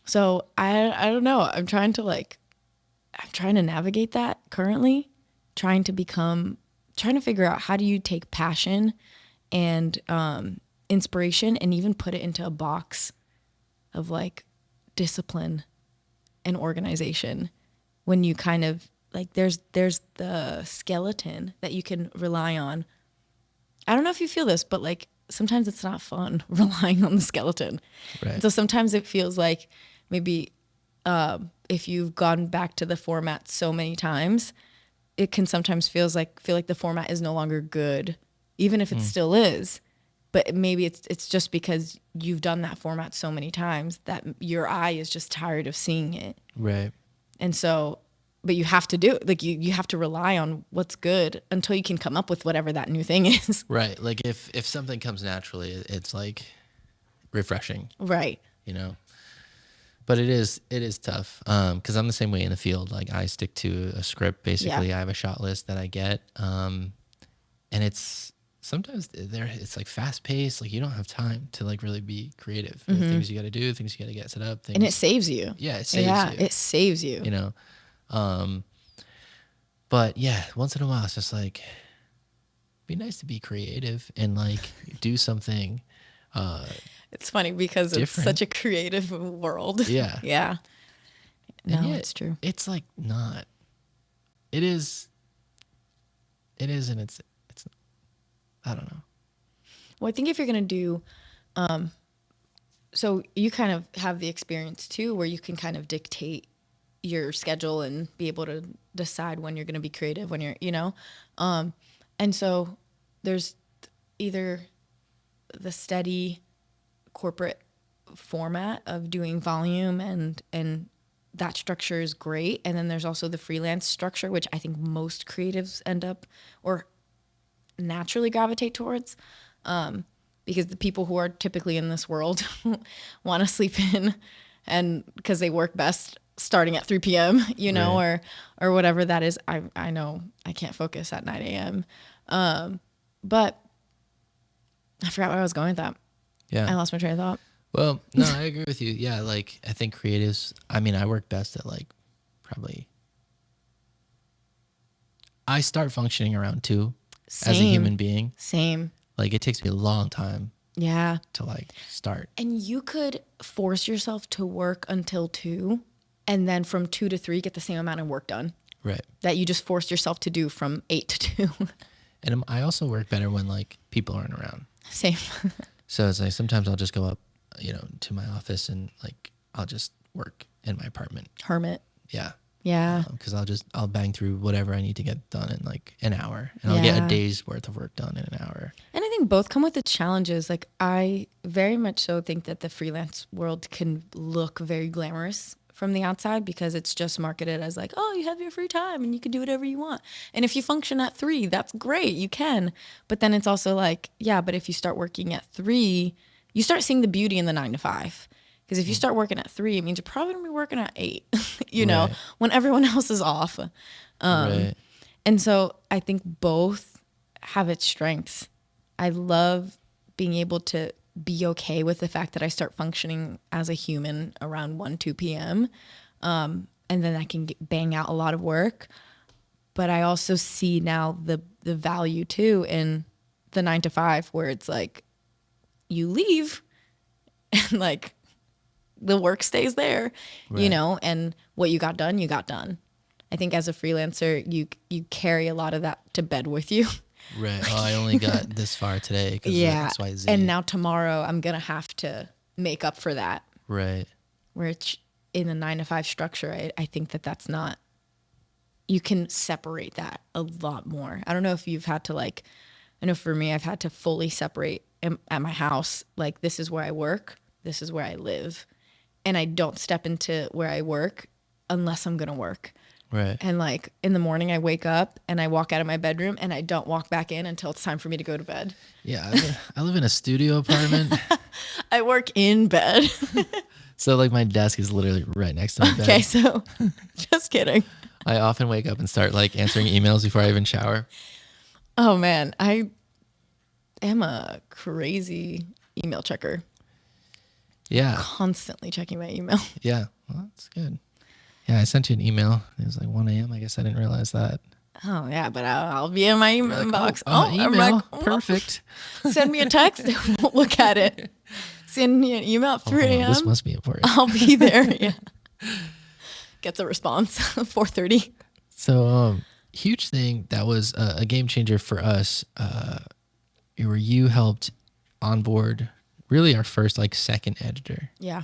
A: So I don't know. I'm trying to navigate that currently, trying to figure out how do you take passion and inspiration and even put it into a box of like discipline and organization when you kind of like there's the skeleton that you can rely on. I don't know if you feel this, but like sometimes it's not fun relying on the skeleton.
B: Right.
A: And so sometimes it feels like maybe if you've gone back to the format so many times, it can sometimes feel like the format is no longer good, even if it still is. But maybe it's just because you've done that format so many times that your eye is just tired of seeing it.
B: Right.
A: And so, but you have to do it. Like you have to rely on what's good until you can come up with whatever that new thing is.
B: Right. Like if something comes naturally, it's like refreshing.
A: Right.
B: You know. But it is tough because I'm the same way in the field. Like I stick to a script. Basically,
A: Yeah.
B: I have a shot list that I get, and it's sometimes it's like fast paced. Like you don't have time to like really be creative. There are things you got to do, things you got to get set up. Things,
A: And it saves you.
B: Yeah, it saves
A: Yeah,
B: you.
A: it saves you.
B: You know, but yeah, once in a while, it's just like be nice to be creative and like do something.
A: It's funny because
B: different.
A: It's such a creative world.
B: Yeah.
A: Yeah.
B: And
A: No,
B: yet,
A: it's true.
B: It's like not. It is, and it's. I don't know.
A: Well, I think if you're going to do, so you kind of have the experience too, where you can kind of dictate your schedule and be able to decide when you're going to be creative, when you're, you know, and so there's either the steady corporate format of doing volume and that structure is great. And then there's also the freelance structure, which I think most creatives end up or naturally gravitate towards, because the people who are typically in this world want to sleep in, and because they work best starting at 3 p.m., you know,
B: Right.
A: or whatever that is. I know I can't focus at 9 a.m. But I forgot where I was going with that.
B: Yeah.
A: I lost my train of thought.
B: Well, no, I agree with you. Yeah, like I think creatives. I mean, I work best at like probably. I start functioning around 2 as a human being.
A: Same.
B: Like it takes me a long time
A: Yeah.
B: to like start.
A: And you could force yourself to work until 2, and then from 2 to 3 get the same amount of work done
B: Right.
A: that you just forced yourself to do from 8 to 2.
B: And I also work better when like people aren't around.
A: Same.
B: So it's like sometimes I'll just go up, you know, to my office and like I'll just work in my apartment.
A: Hermit.
B: Yeah.
A: Yeah.
B: Because I'll bang through whatever I need to get done in like an hour, and I'll get
A: Yeah.
B: a day's worth of work done in an hour.
A: And I think both come with its challenges. Like I very much so think that the freelance world can look very glamorous from the outside because it's just marketed as like, oh, you have your free time and you can do whatever you want. And if you function at 3, that's great. You can. But then it's also like, yeah, but if you start working at 3, you start seeing the beauty in the 9 to 5. Because if you start working at 3, it means you're probably going to be working at 8,
B: Right.
A: when everyone else is off.
B: Right.
A: And so I think both have its strengths. I love being able to be okay with the fact that I start functioning as a human around 1, 2 p.m. And then I can bang out a lot of work. But I also see now the value too in the 9 to 5 where it's like you leave and like the work stays there,
B: Right.
A: and what you got done, you got done. I think as a freelancer, you carry a lot of that to bed with you.
B: Right. Oh, I only got this far today because
A: Yeah.
B: of XYZ.
A: And now tomorrow I'm going to have to make up for that.
B: Right.
A: Which in a 9 to 5 structure, I think that's not, you can separate that a lot more. I don't know if you've had to I know for me, I've had to fully separate at my house. Like, this is where I work. This is where I live. And I don't step into where I work unless I'm going to work.
B: Right.
A: And like in the morning, I wake up and I walk out of my bedroom and I don't walk back in until it's time for me to go to bed.
B: Yeah. I live in a studio apartment.
A: I work in bed.
B: So like my desk is literally right next to my bed.
A: Okay, so just kidding.
B: I often wake up and start like answering emails before I even shower.
A: Oh man, I am a crazy email checker.
B: Yeah.
A: Constantly checking my email.
B: Yeah. Well, that's good. Yeah. I sent you an email. It was like 1 a.m. I guess I didn't realize that.
A: Oh yeah, but I'll be in my email inbox.
B: Email.
A: I'm like,
B: Perfect.
A: Send me a text. Won't look at it. Send me an email at 3 a.m.
B: This must be important.
A: I'll be there. Yeah. Gets a response. 4:30.
B: So, huge thing that was a game changer for us. Where you helped onboard really our first like second editor.
A: Yeah.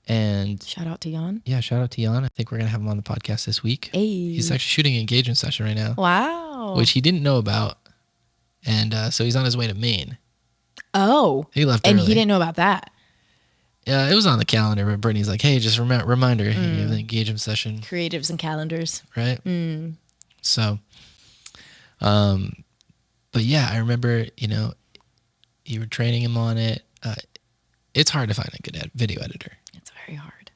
B: And
A: Shout out to Jan.
B: yeah, shout out to Jan. I think we're gonna have him on the podcast this week.
A: Hey.
B: He's actually shooting an engagement session right now,
A: Wow.
B: which he didn't know about, and so he's on his way to Maine.
A: Oh.
B: He left
A: and
B: early.
A: he didn't know about that.
B: Yeah, it was on the calendar, but Brittany's like, "Hey, just reminder, you have the engagement session,
A: Creatives and calendars.
B: right?" So, but yeah, I remember, you were training him on it. It's hard to find a good video editor.
A: It's very hard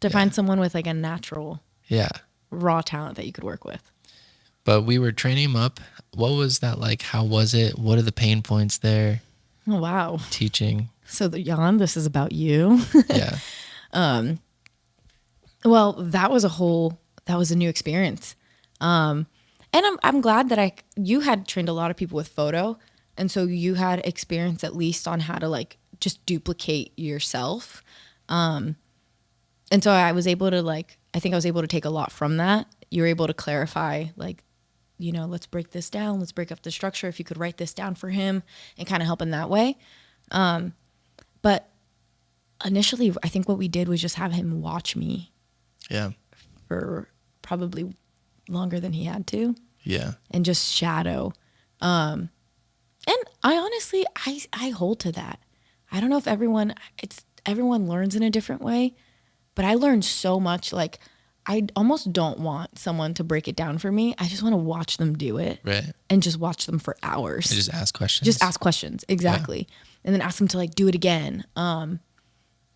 A: to find someone with like a natural,
B: Yeah.
A: raw talent that you could work with.
B: But we were training him up. What was that like? How was it? What are the pain points there?
A: Oh, wow.
B: Teaching.
A: So, Jan, this is about you.
B: Yeah.
A: Well, that was a new experience. And I'm glad that you had trained a lot of people with photo. And so you had experience at least on how to like just duplicate yourself. And so I was able to I think I was able to take a lot from that. You were able to clarify let's break this down. Let's break up the structure. If you could write this down for him and kind of help in that way. But initially I think what we did was just have him watch me
B: Yeah.
A: for probably longer than he had to.
B: Yeah.
A: And just shadow. And I honestly, I hold to that. I don't know if everyone learns in a different way, but I learned so much. Like, I almost don't want someone to break it down for me. I just want to watch them do it.
B: Right.
A: And just watch them for hours.
B: And just ask questions.
A: Just ask questions. Exactly. Yeah. And then ask them to like do it again.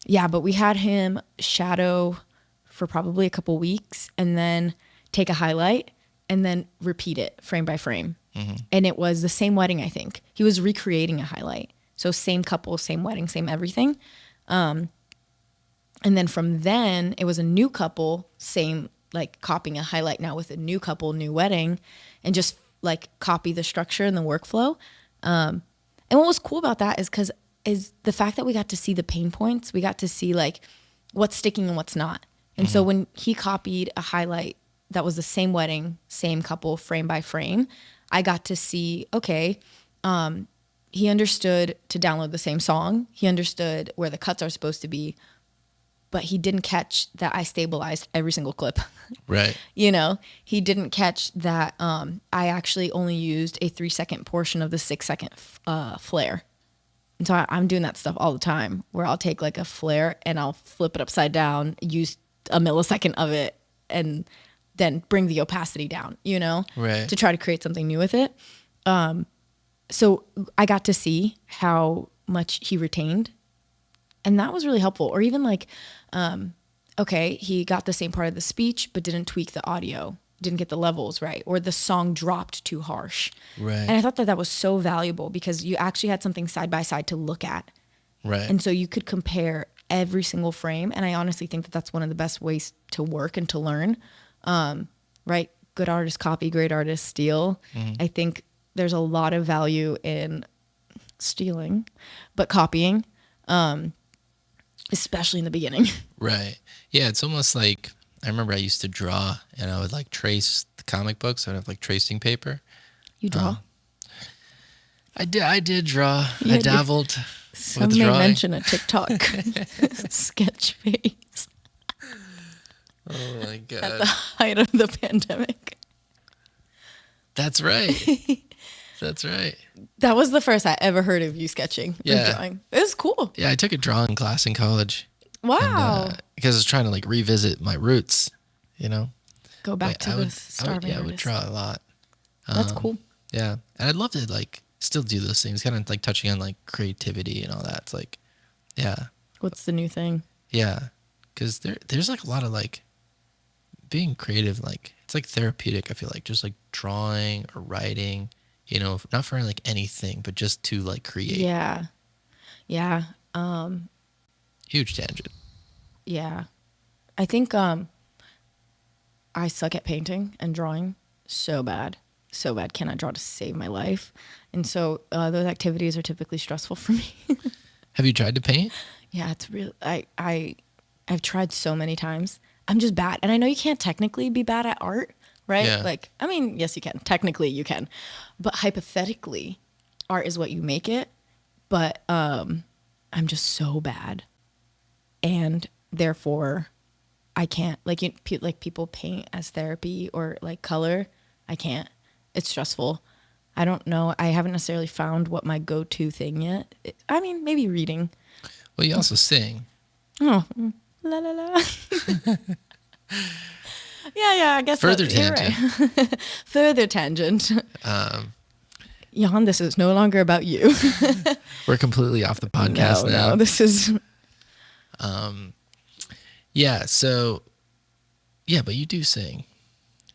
A: Yeah, but we had him shadow for probably a couple weeks and then take a highlight and then repeat it frame by frame. Mm-hmm. And it was the same wedding, I think. He was recreating a highlight. So same couple, same wedding, same everything. And then from then, it was a new couple, same, like copying a highlight now with a new couple, new wedding, and just like copy the structure and the workflow. And what was cool about that is the fact that we got to see the pain points. We got to see like what's sticking and what's not. And so when he copied a highlight that was the same wedding, same couple, frame by frame, I got to see, okay, he understood to download the same song. He understood where the cuts are supposed to be, but he didn't catch that I stabilized every single clip.
B: Right.
A: He didn't catch that I actually only used a 3-second portion of the 6-second flare. And so I'm doing that stuff all the time where I'll take like a flare and I'll flip it upside down, use a millisecond of it, and then bring the opacity down,
B: Right.
A: to try to create something new with it. So I got to see how much he retained, and that was really helpful. Or even like, okay, he got the same part of the speech, but didn't tweak the audio, didn't get the levels right, or the song dropped too harsh.
B: Right.
A: And I thought that was so valuable because you actually had something side by side to look at.
B: Right.
A: And so you could compare every single frame. And I honestly think that that's one of the best ways to work and to learn. Right? Good artists copy, great artists steal. I think there's a lot of value in stealing, but copying, especially in the beginning.
B: Right. Yeah, it's almost like, I remember I used to draw and I would like trace the comic books. I'd have like tracing paper.
A: You draw?
B: I did draw.
A: You
B: I
A: had your-
B: dabbled
A: Some
B: with
A: may
B: drawing.
A: mention a TikTok sketch phase
B: Oh my
A: at
B: god.
A: the height of the pandemic.
B: That's right. That's right.
A: That was the first I ever heard of you sketching or
B: Yeah.
A: drawing. It was cool.
B: Yeah, I took a drawing class in college.
A: Wow.
B: Because I was trying to like revisit my roots,
A: Go back
B: But
A: to the starving
B: I would
A: artist.
B: draw a lot.
A: That's cool.
B: Yeah. And I'd love to like still do those things, kind of like touching on like creativity and all that. It's like, yeah.
A: What's the new thing?
B: Yeah. Because there's like a lot of like being creative, like it's like therapeutic, I feel like, just like drawing or writing, not for like anything, but just to like create.
A: Yeah. Yeah.
B: Huge tangent.
A: Yeah. I think I suck at painting and drawing so bad. So bad. Cannot draw to save my life. And so those activities are typically stressful for me.
B: Have you tried to paint?
A: Yeah, it's real. I've tried so many times. I'm just bad. And I know you can't technically be bad at art, right?
B: Yeah.
A: Like, I mean, yes, you can. Technically, you can. But hypothetically, art is what you make it. But I'm just so bad. And therefore, I can't. Like, people paint as therapy or like color. I can't. It's stressful. I don't know. I haven't necessarily found what my go-to thing yet. I mean, maybe reading.
B: Well, you also sing.
A: Oh, la la la. yeah. I guess
B: Further
A: you're
B: tangent.
A: right. Further tangent. Jan, this is no longer about you.
B: We're completely off the podcast now.
A: No, this is.
B: Yeah. So, yeah, but you do sing.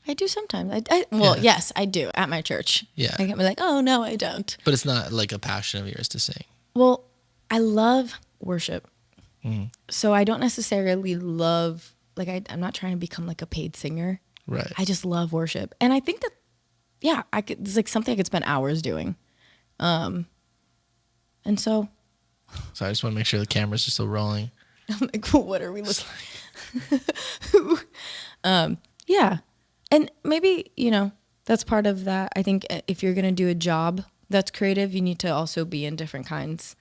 A: I do sometimes.
B: Yeah.
A: Yes, I do at my church.
B: Yeah.
A: I can be like, oh no, I don't.
B: But it's not like a passion of yours to sing.
A: Well, I love worship.
B: Mm.
A: So I don't necessarily love, like, I'm not trying to become like a paid singer.
B: Right.
A: I just love worship. And I think that, yeah, it's like something I could spend hours doing. And so
B: So I just want to make sure the cameras are still rolling.
A: I'm like, what are we looking yeah. And maybe, that's part of that. I think if you're going to do a job that's creative, you need to also be in different kinds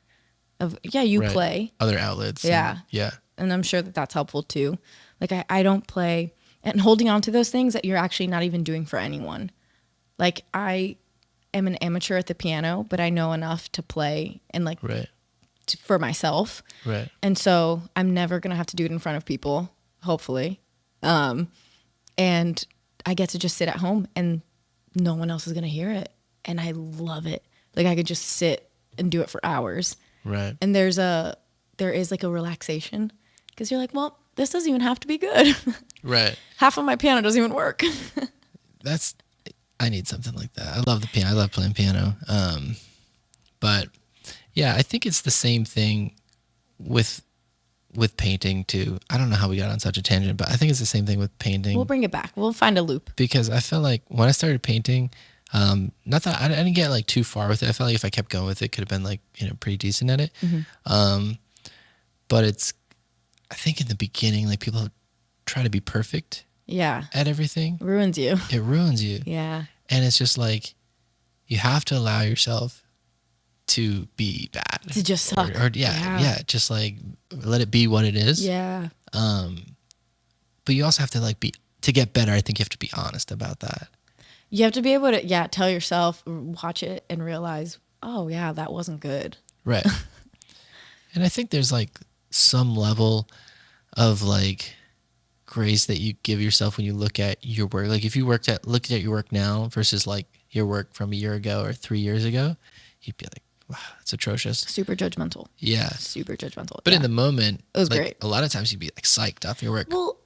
A: of, you
B: Right.
A: play.
B: Other outlets.
A: Yeah.
B: Yeah.
A: And I'm sure that that's helpful too. Like I don't play, and holding on to those things that you're actually not even doing for anyone. Like I am an amateur at the piano, but I know enough to play and like
B: Right.
A: for myself.
B: Right.
A: And so I'm never going to have to do it in front of people, hopefully. And I get to just sit at home and no one else is going to hear it. And I love it. Like I could just sit and do it for hours.
B: Right.
A: And there is like a relaxation because you're like, well, this doesn't even have to be good.
B: Right.
A: Half of my piano doesn't even work.
B: I need something like that. I love the piano. I love playing piano. But yeah, I think it's the same thing with painting too. I don't know how we got on such a tangent, but I think it's the same thing with painting.
A: We'll bring it back. We'll find a loop.
B: Because I felt like when I started painting, not that I didn't get like too far with it. I felt like if I kept going with it, could have been like, pretty decent at it.
A: Mm-hmm.
B: But I think in the beginning, like people try to be perfect
A: Yeah.
B: at everything.
A: It ruins you.
B: It ruins you.
A: Yeah.
B: And it's just like, you have to allow yourself to be bad.
A: To just suck.
B: Yeah. Just like let it be what it is.
A: Yeah.
B: But you also have to to get better. I think you have to be honest about that.
A: You have to be able to, tell yourself, watch it and realize, oh yeah, that wasn't good.
B: Right. And I think there's like some level of like grace that you give yourself when you look at your work. Like if you looked at your work now versus like your work from a year ago or 3 years ago, you'd be like, wow, it's atrocious.
A: Super judgmental.
B: Yeah.
A: Super judgmental.
B: But
A: yeah.
B: in the moment,
A: It was
B: like
A: great.
B: a lot of times you'd be like psyched off your work.
A: Well,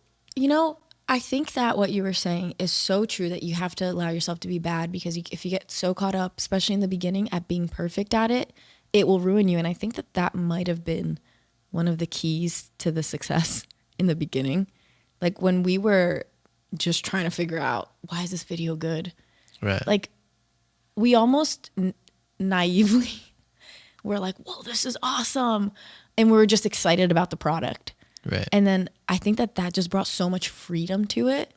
A: I think that what you were saying is so true, that you have to allow yourself to be bad, because if you get so caught up, especially in the beginning, at being perfect at it, it will ruin you. And I think that might have been one of the keys to the success in the beginning. Like when we were just trying to figure out, why is this video good?
B: Right.
A: Like we almost naively were like, whoa, this is awesome. And we were just excited about the product.
B: Right.
A: And then I think that just brought so much freedom to it.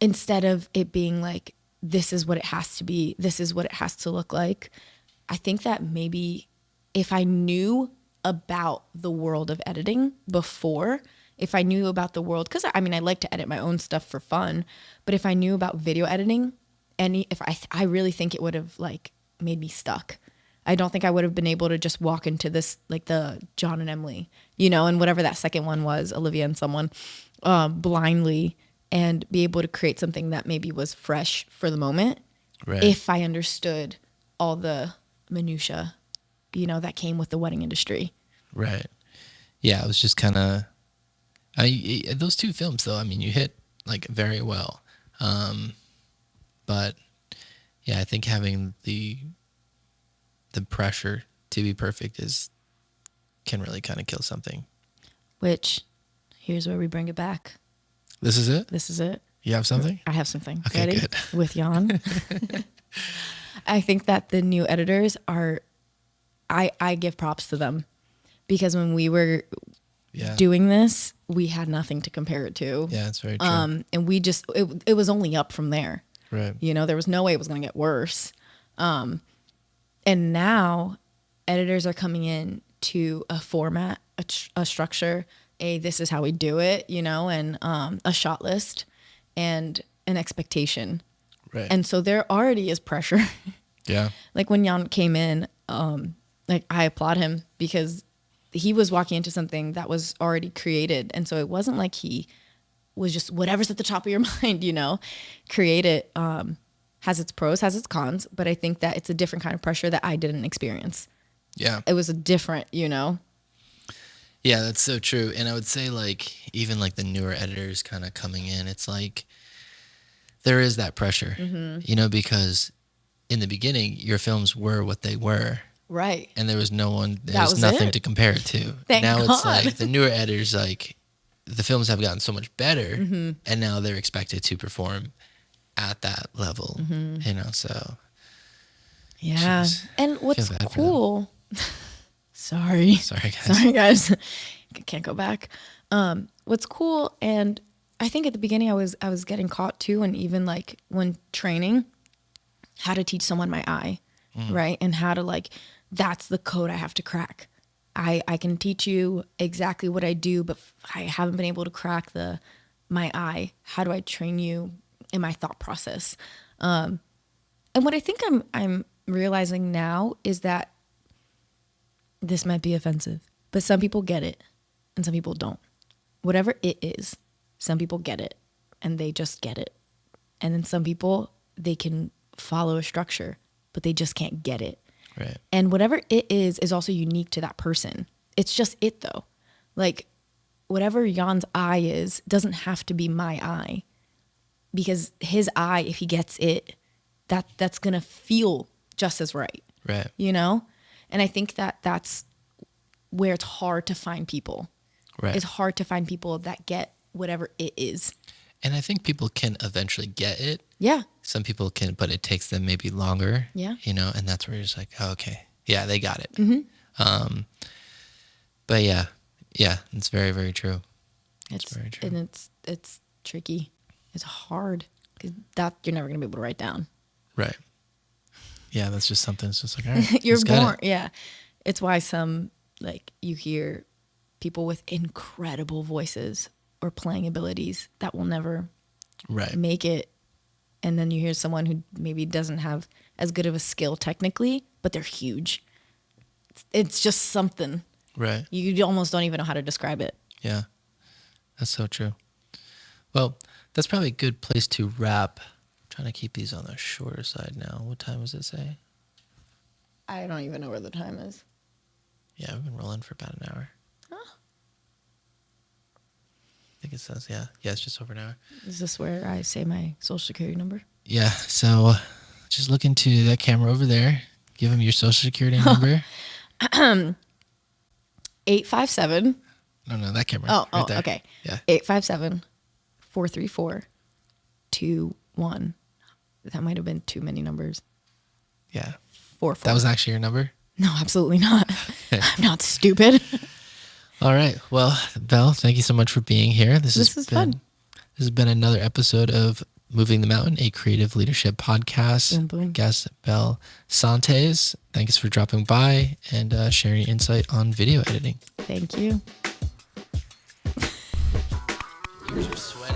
A: Instead of it being like, this is what it has to be, this is what it has to look like. I think that maybe if I knew about the world of editing before, if I knew about the world, because I mean, I like to edit my own stuff for fun, but if I knew about video editing, I really think it would have like made me stuck. I don't think I would have been able to just walk into this, like the John and Emily, and whatever that second one was, Olivia and someone, blindly, and be able to create something that maybe was fresh for the moment.
B: Right.
A: If I understood all the minutia, that came with the wedding industry.
B: Right. Yeah, it was just kind of, those two films though, I mean, you hit like very well. But yeah, I think having the pressure to be perfect can really kind of kill something.
A: Which, here's where we bring it back.
B: This is it?
A: This is it.
B: You have something?
A: I have something.
B: Okay,
A: Ready?
B: good.
A: With Jan. I think that the new editors I give props to them, because when we were doing this, we had nothing to compare it to.
B: Yeah, it's very true.
A: And we just, it was only up from there.
B: Right.
A: There was no way it was going to get worse. And now editors are coming in to a format, a structure, this is how we do it, and a shot list and an expectation.
B: Right.
A: And so there already is pressure.
B: Yeah.
A: Like when Jan came in, like I applaud him, because he was walking into something that was already created. And so it wasn't like he was just whatever's at the top of your mind, create it. Has its pros, has its cons, but I think that it's a different kind of pressure that I didn't experience.
B: Yeah.
A: It was a different,
B: Yeah, that's so true. And I would say like, even like the newer editors kind of coming in, it's like, there is that pressure, because in the beginning, your films were what they were.
A: Right.
B: And there was nothing to compare it to.
A: Thank
B: now
A: God.
B: It's like the newer editors, like the films have gotten so much better, and now they're expected to perform at that level, so.
A: Yeah.
B: Geez,
A: and what's
B: feel bad for
A: cool, sorry guys, can't go back. What's cool, and I think at the beginning I was getting caught too, and even like when training, how to teach someone my eye, right? And how to like, that's the code I have to crack. I can teach you exactly what I do, but I haven't been able to crack my eye. How do I train you in my thought process? And what I think I'm realizing now is that this might be offensive, but some people get it and some people don't. Whatever it is, some people get it and they just get it. And then some people, they can follow a structure, but they just can't get it.
B: Right.
A: And whatever it is also unique to that person. It's just it though. Like whatever Jan's eye is doesn't have to be my eye, because his eye, if he gets it, that's going to feel just as right.
B: Right.
A: And I think that that's where it's hard to find people.
B: Right.
A: It's hard to find people that get whatever it is.
B: And I think people can eventually get it.
A: Yeah.
B: Some people can, but it takes them maybe longer.
A: Yeah.
B: And that's where you're just like, oh, okay. Yeah, they got it.
A: Mm-hmm.
B: But yeah, it's very, very true.
A: It's
B: very true.
A: And it's tricky. It's hard, because that you're never going to be able to write down.
B: Right. Yeah, that's just something. It's just like, all right,
A: You're
B: just got
A: born.
B: it.
A: Yeah. It's why some, like, you hear people with incredible voices or playing abilities that will never make it. And then you hear someone who maybe doesn't have as good of a skill technically, but they're huge. it's just something.
B: Right.
A: You almost don't even know how to describe it.
B: Yeah. That's so true. Well, that's probably a good place to wrap. I'm trying to keep these on the shorter side now. What time does it say?
A: I don't even know where the time is.
B: Yeah, we've been rolling for about an hour.
A: Huh?
B: I think it says, yeah. Yeah, it's just over an hour.
A: Is this where I say my social security number?
B: Yeah, so just look into that camera over there. Give him your social security number.
A: 857.
B: No, that camera.
A: Oh,
B: right there.
A: okay.
B: Yeah.
A: 857-434-21. That might have been too many numbers.
B: Yeah.
A: 44.
B: That was actually your number?
A: No, absolutely not. I'm not stupid.
B: All right. Well, Belle, thank you so much for being here. This
A: is fun.
B: This has been another episode of Moving the Mountain, a creative leadership podcast.
A: Boom, boom.
B: Guest Izabel Santes. Thanks for dropping by and sharing your insight on video editing.
A: Thank you.
B: Ears are sweating.